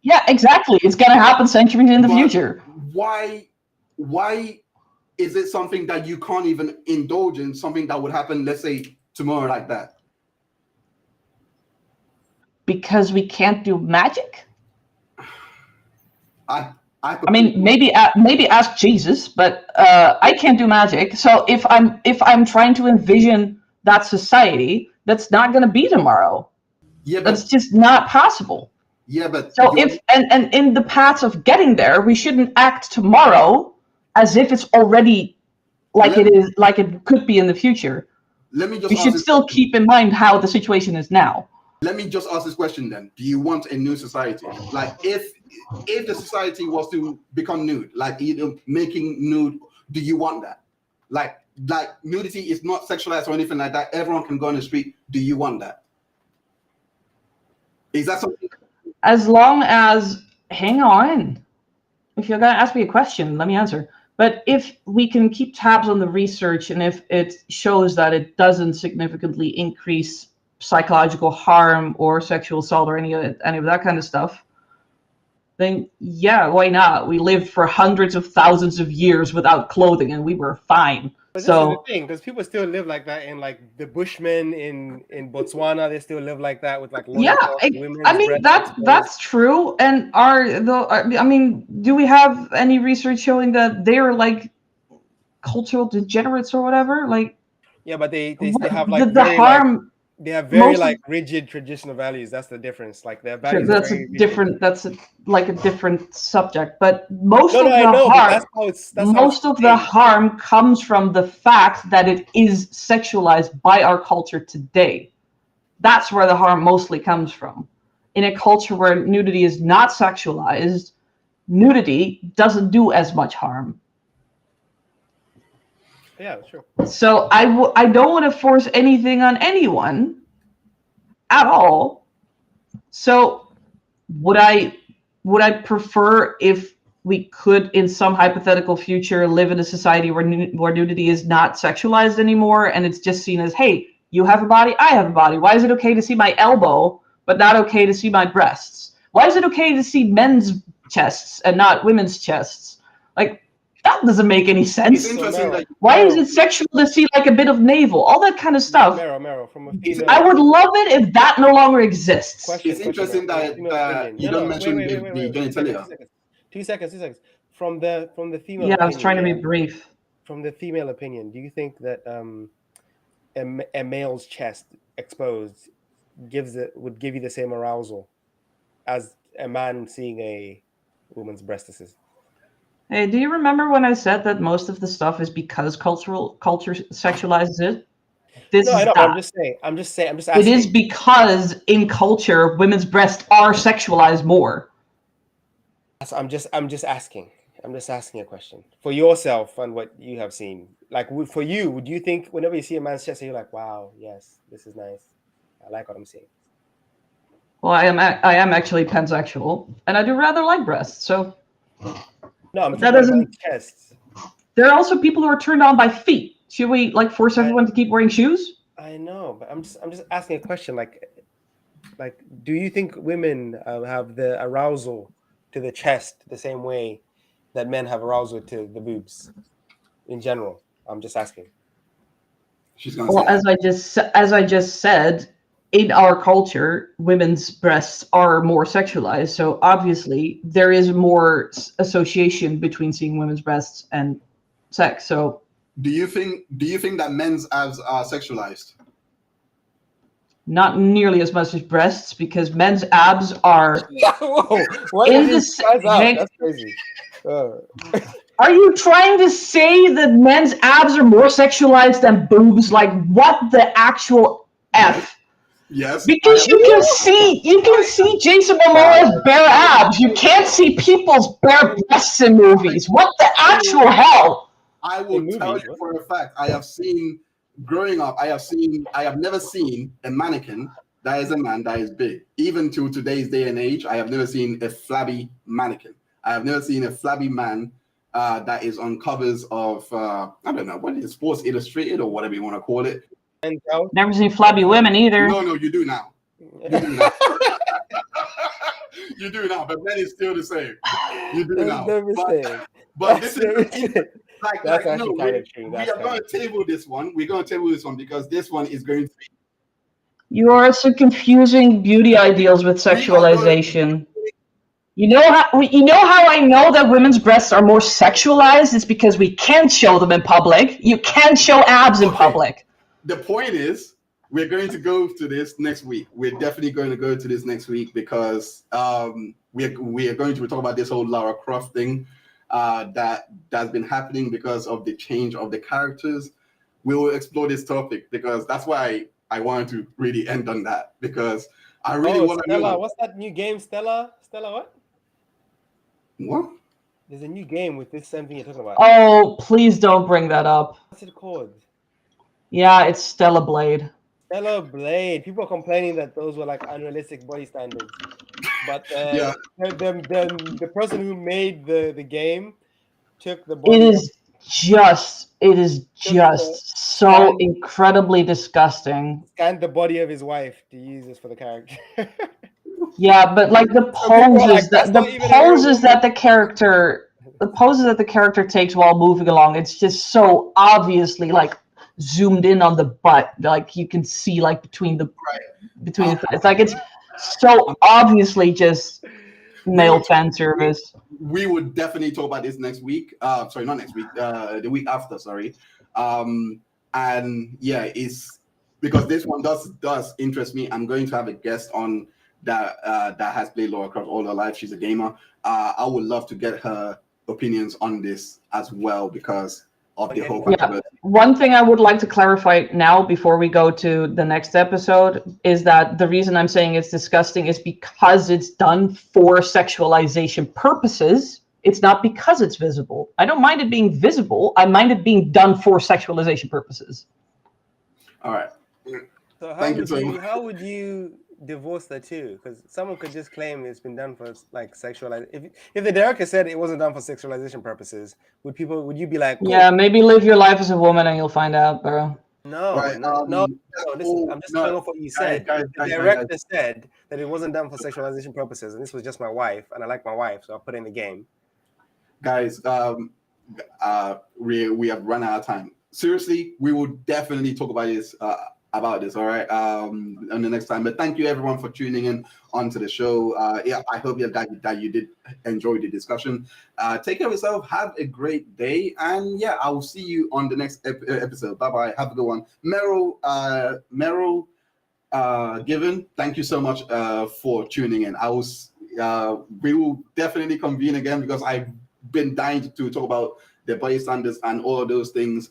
Speaker 2: Yeah, exactly. It's going to happen centuries in the future.
Speaker 1: Why is it something that you can't even indulge in? Something that would happen, let's say, tomorrow, like that?
Speaker 2: Because we can't do magic.
Speaker 1: I
Speaker 2: mean, maybe ask Jesus, but I can't do magic. So if I'm trying to envision that society, that's not going to be tomorrow.
Speaker 1: Yeah,
Speaker 2: that's just not possible.
Speaker 1: Yeah, but
Speaker 2: so if and in the path of getting there, we shouldn't act tomorrow as if it's already like it could be in the future.
Speaker 1: Let me just.
Speaker 2: We should still keep in mind how the situation is now.
Speaker 1: Let me just ask this question then. Do you want a new society? Like if the society was to become nude, like making nude, do you want that? Like nudity is not sexualized or anything like that. Everyone can go on the street. Do you want that? Is that something?
Speaker 2: As long as, hang on. If you're going to ask me a question, let me answer. But if we can keep tabs on the research and if it shows that it doesn't significantly increase psychological harm or sexual assault or any of that kind of stuff, then yeah, why not? We lived for hundreds of thousands of years without clothing and we were fine.
Speaker 3: But this is the thing, because people still live like that in like the Bushmen in Botswana. They still live like that with like
Speaker 2: I mean that's true. And do we have any research showing that they're like cultural degenerates or whatever? Like
Speaker 3: yeah, but they have like
Speaker 2: the harm.
Speaker 3: They have very like rigid traditional values. That's the difference. Like their values.
Speaker 2: Sure, that's
Speaker 3: a
Speaker 2: different. That's like a different subject. But most of the harm comes from the fact that it is sexualized by our culture today. That's where the harm mostly comes from. In a culture where nudity is not sexualized, nudity doesn't do as much harm.
Speaker 3: Yeah, sure.
Speaker 2: So I don't want to force anything on anyone at all. So would I prefer if we could, in some hypothetical future, live in a society where nudity is not sexualized anymore and it's just seen as, hey, you have a body, I have a body. Why is it okay to see my elbow, but not okay to see my breasts? Why is it okay to see men's chests and not women's chests? Like, That doesn't make any
Speaker 1: It's
Speaker 2: sense.
Speaker 1: interesting that
Speaker 2: Why is it sexual to see like a bit of navel? All that kind of stuff.
Speaker 3: Mero, from a female.
Speaker 2: I would love it if that no longer exists.
Speaker 1: it's interesting that you don't mention the genitalia.
Speaker 3: 2 seconds. From the female.
Speaker 2: Yeah, I was
Speaker 3: opinion,
Speaker 2: trying to be brief.
Speaker 3: From the female opinion, do you think that a male's chest exposed would give you the same arousal as a man seeing a woman's breastises?
Speaker 2: Hey, do you remember when I said that most of the stuff is because culture sexualizes it?
Speaker 3: No, I know. I'm just saying. I'm just asking.
Speaker 2: It is because in culture, women's breasts are sexualized more.
Speaker 3: So I'm just asking. I'm just asking a question for yourself and what you have seen. Like, for you, would you think whenever you see a man's chest, you're like, "Wow, yes, this is nice. I like what I'm seeing."
Speaker 2: Well, I am actually pansexual, and I do rather like breasts. So
Speaker 3: No, I'm
Speaker 2: that
Speaker 3: talking about
Speaker 2: doesn't.
Speaker 3: chests.
Speaker 2: There are also people who are turned on by feet. Should we like force everyone to keep wearing shoes?
Speaker 3: I know, but I'm just asking a question. Like, do you think women have the arousal to the chest the same way that men have arousal to the boobs in general? I'm just asking.
Speaker 1: She's gonna
Speaker 2: Well,
Speaker 1: say
Speaker 2: as I just said, in our culture, women's breasts are more sexualized. So obviously, there is more association between seeing women's breasts and sex. So,
Speaker 1: do you think that men's abs are sexualized?
Speaker 2: not nearly as much as breasts, because men's abs are
Speaker 3: Whoa! Why
Speaker 2: in
Speaker 3: did
Speaker 2: the
Speaker 3: this guys out?
Speaker 2: hang-
Speaker 3: That's crazy.
Speaker 2: Are you trying to say that men's abs are more sexualized than boobs? Like, what the actual F?
Speaker 1: Yes.
Speaker 2: Because you can see Jason Momoa's bare abs. You can't see people's bare breasts in movies. What the actual hell?
Speaker 1: I will tell you for a fact. Growing up, I have never seen a mannequin that is a man that is big. Even to today's day and age, I have never seen a flabby mannequin. I have never seen a flabby man that is on covers of I don't know, what is it, Sports Illustrated or whatever you want to call it.
Speaker 2: Never seen flabby women either.
Speaker 1: No, you do now. You do now. You do now, but men is still the same. You do now. But this is
Speaker 3: that's
Speaker 1: no,
Speaker 3: actually kind of true.
Speaker 1: We are going to table this one. We're going to table this one because this one is going to be.
Speaker 2: You are so confusing beauty ideals with sexualization. You know how I know that women's breasts are more sexualized? It's because we can't show them in public. You can't show abs in public.
Speaker 1: The point is, we're going to go to this next week. We're definitely going to go to this next week because we are going to talk about this whole Lara Croft thing that's been happening because of the change of the characters. We will explore this topic because that's why I wanted to really end on that, because I really want to know.
Speaker 3: What's that new game, Stella? Stella what?
Speaker 1: What?
Speaker 3: There's a new game with this same thing you're talking about.
Speaker 2: Oh, please don't bring that up.
Speaker 3: What's it called?
Speaker 2: Yeah, it's Stella Blade.
Speaker 3: Stella Blade. People are complaining that those were like unrealistic body standards. But the person who made the game took the body.
Speaker 2: It is just so incredibly disgusting.
Speaker 3: Scanned the body of his wife to use this for the character.
Speaker 2: Yeah, but like the poses that the character takes while moving along, it's just so obviously like zoomed in on the butt, like you can see like between the it's like it's so obviously just male fan service.
Speaker 1: We would definitely talk about this next week. Sorry, not next week. The week after. Sorry. And yeah, it's because this one does interest me. I'm going to have a guest on that has played Lara Croft all her life. She's a gamer. I would love to get her opinions on this as well because of the whole controversy.
Speaker 2: One thing I would like to clarify now before we go to the next episode is that the reason I'm saying it's disgusting is because it's done for sexualization purposes. It's not because it's visible. I don't mind it being visible. I mind it being done for sexualization purposes.
Speaker 1: All right.
Speaker 3: So how would you divorce the two? Because someone could just claim it's been done for like sexualization. If the director said it wasn't done for sexualization purposes, would you be like, cool.
Speaker 2: Yeah, maybe live your life as a woman and you'll find out, bro.
Speaker 3: No, listen, I'm just going off what you said. The director said that it wasn't done for sexualization purposes, and this was just my wife, and I like my wife, so I'll put it in the game.
Speaker 1: Guys, we have run out of time. Seriously, we will definitely talk about this. All right, on the next time. But thank you everyone for tuning in onto the show. Yeah, I hope that you did enjoy the discussion. Take care of yourself. Have a great day, and yeah, I will see you on the next episode. Bye bye. Have a good one, Meryl. Given, thank you so much for tuning in. We will definitely convene again because I've been dying to talk about the body standards and all of those things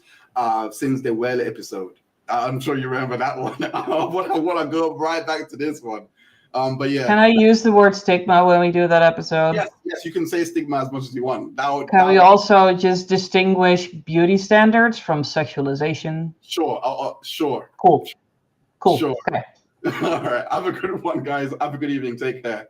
Speaker 1: since the Well episode. I'm sure you remember that one. I want to go right back to this one. But yeah.
Speaker 2: Can I use the word stigma when we do that episode?
Speaker 1: Yes, you can say stigma as much as you want.
Speaker 2: Can we also just distinguish beauty standards from sexualization?
Speaker 1: Sure. Sure.
Speaker 2: Cool.
Speaker 1: Sure.
Speaker 2: Okay.
Speaker 1: All right. Have a good one, guys. Have a good evening. Take care.